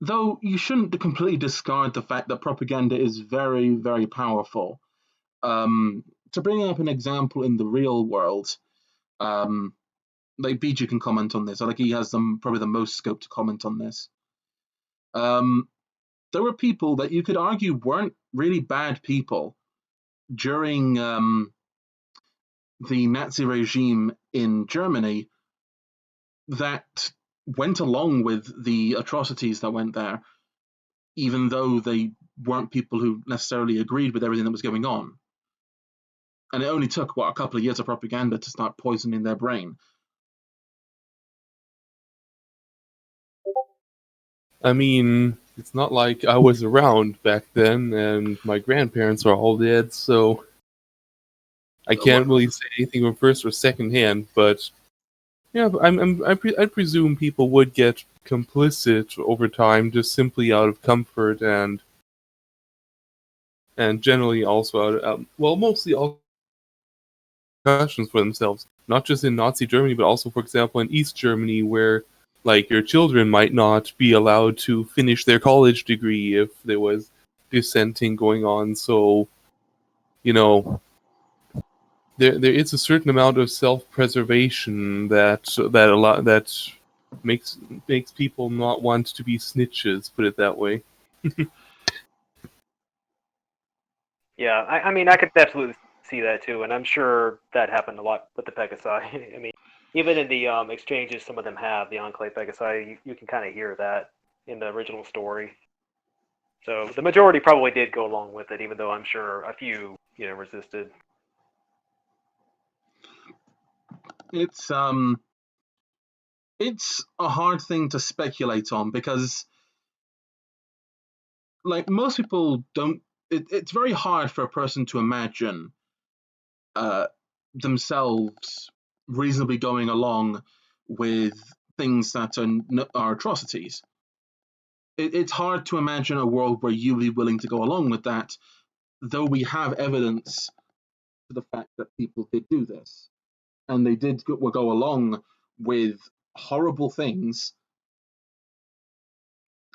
Speaker 2: Though you shouldn't completely discard the fact that propaganda is very, very powerful. To bring up an example in the real world, like BG can comment on this. I think he has probably the most scope to comment on this. There were people that you could argue weren't really bad people during the Nazi regime in Germany that went along with the atrocities that went there, even though they weren't people who necessarily agreed with everything that was going on. And it only took, a couple of years of propaganda to start poisoning their brain.
Speaker 3: I mean, it's not like I was around back then, and my grandparents are all dead, so I can't really say anything from first or second hand. But yeah, I presume people would get complicit over time, just simply out of comfort and generally also mostly all repercussions for themselves, not just in Nazi Germany, but also, for example, in East Germany, where like your children might not be allowed to finish their college degree if there was dissenting going on. So, you know, there is a certain amount of self-preservation that makes people not want to be snitches. Put it that way.
Speaker 1: Yeah, I mean, I could absolutely see that too, and I'm sure that happened a lot with the Pegasi. I mean, even in the exchanges some of them have, the Enclave Pegasi, you can kind of hear that in the original story. So the majority probably did go along with it, even though I'm sure a few, resisted.
Speaker 2: It's a hard thing to speculate on because, like, most people don't. It's very hard for a person to imagine themselves reasonably going along with things that are atrocities. It's hard to imagine a world where you would be willing to go along with that, though we have evidence for the fact that people did do this. And they did go along with horrible things,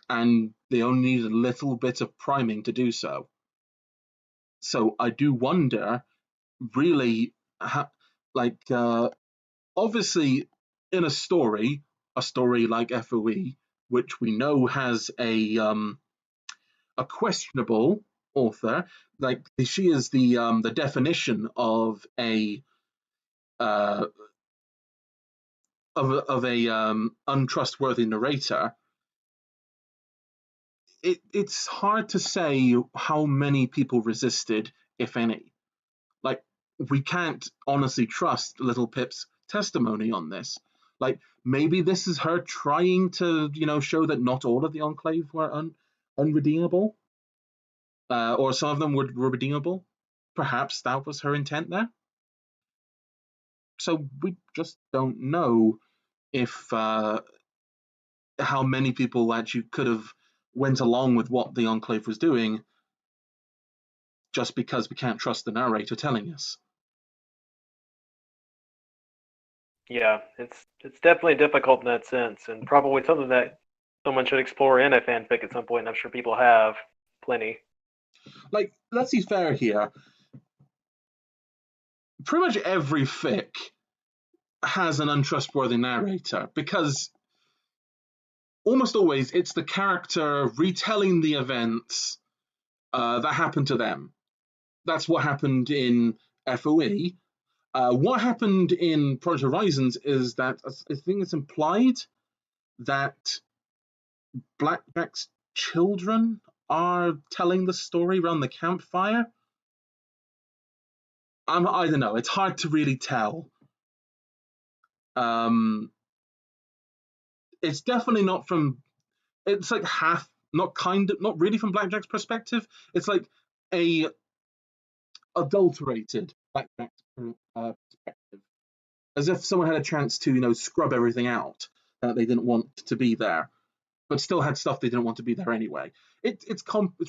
Speaker 2: and they only needed a little bit of priming to do so. So I do wonder, really, obviously, in a story like FOE, which we know has a questionable author, like she is the definition of a untrustworthy narrator. It's hard to say how many people resisted, if any. Like, we can't honestly trust Little Pip's testimony on this. Like, maybe this is her trying to, show that not all of the Enclave were unredeemable, or some of them were redeemable. Perhaps that was her intent there. So we just don't know if how many people actually could have went along with what the Enclave was doing, just because we can't trust the narrator telling us.
Speaker 1: Yeah, it's definitely difficult in that sense, and probably something that someone should explore in a fanfic at some point. And I'm sure people have plenty.
Speaker 2: Like, let's be fair here. Pretty much every fic has an untrustworthy narrator, because almost always it's the character retelling the events that happened to them. That's what happened in FOE. What happened in Project Horizons is that I think it's implied that Blackjack's children are telling the story around the campfire. I don't know. It's hard to really tell. It's definitely not from. It's like half, not really from Blackjack's perspective. It's like a adulterated Blackjack's perspective, as if someone had a chance to scrub everything out that they didn't want to be there, but still had stuff they didn't want to be there anyway. It's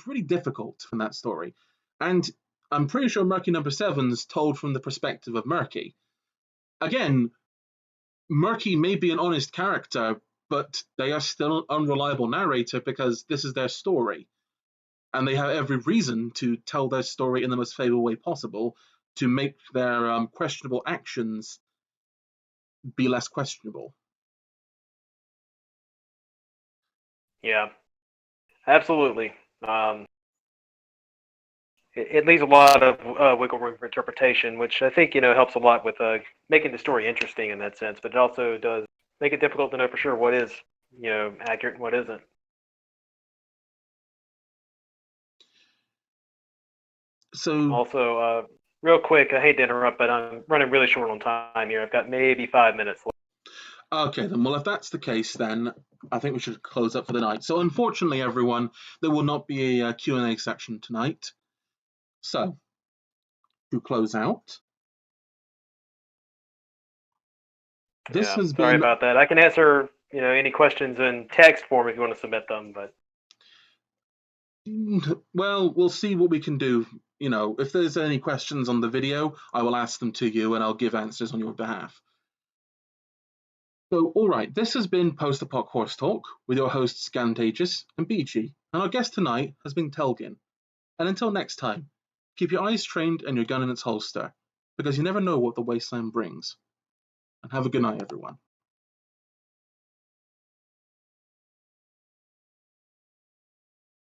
Speaker 2: really difficult from that story, and I'm pretty sure Murky Number 7's told from the perspective of Murky. Again, Murky may be an honest character, but they are still an unreliable narrator because this is their story, and they have every reason to tell their story in the most favorable way possible to make their questionable actions be less questionable.
Speaker 1: Yeah, absolutely. It leaves a lot of wiggle room for interpretation, which I think helps a lot with making the story interesting in that sense. But it also does make it difficult to know for sure what is accurate and what isn't.
Speaker 2: So
Speaker 1: Also, real quick, I hate to interrupt, but I'm running really short on time here. I've got maybe 5 minutes left.
Speaker 2: Okay, then. Well, if that's the case, then I think we should close up for the night. So, unfortunately, everyone, there will not be a Q&A section tonight. So, to close out, this
Speaker 1: Yeah,
Speaker 2: has
Speaker 1: sorry
Speaker 2: been.
Speaker 1: about that. I can answer, any questions in text form if you want to submit them, but
Speaker 2: Well, we'll see what we can do. If there's any questions on the video, I will ask them to you and I'll give answers on your behalf. So, all right, this has been Post-Apoc Horse Talk with your hosts Scantageous and BG, and our guest tonight has been Telgin. And until next time, keep your eyes trained and your gun in its holster, because you never know what the wasteland brings. And have a good night, everyone.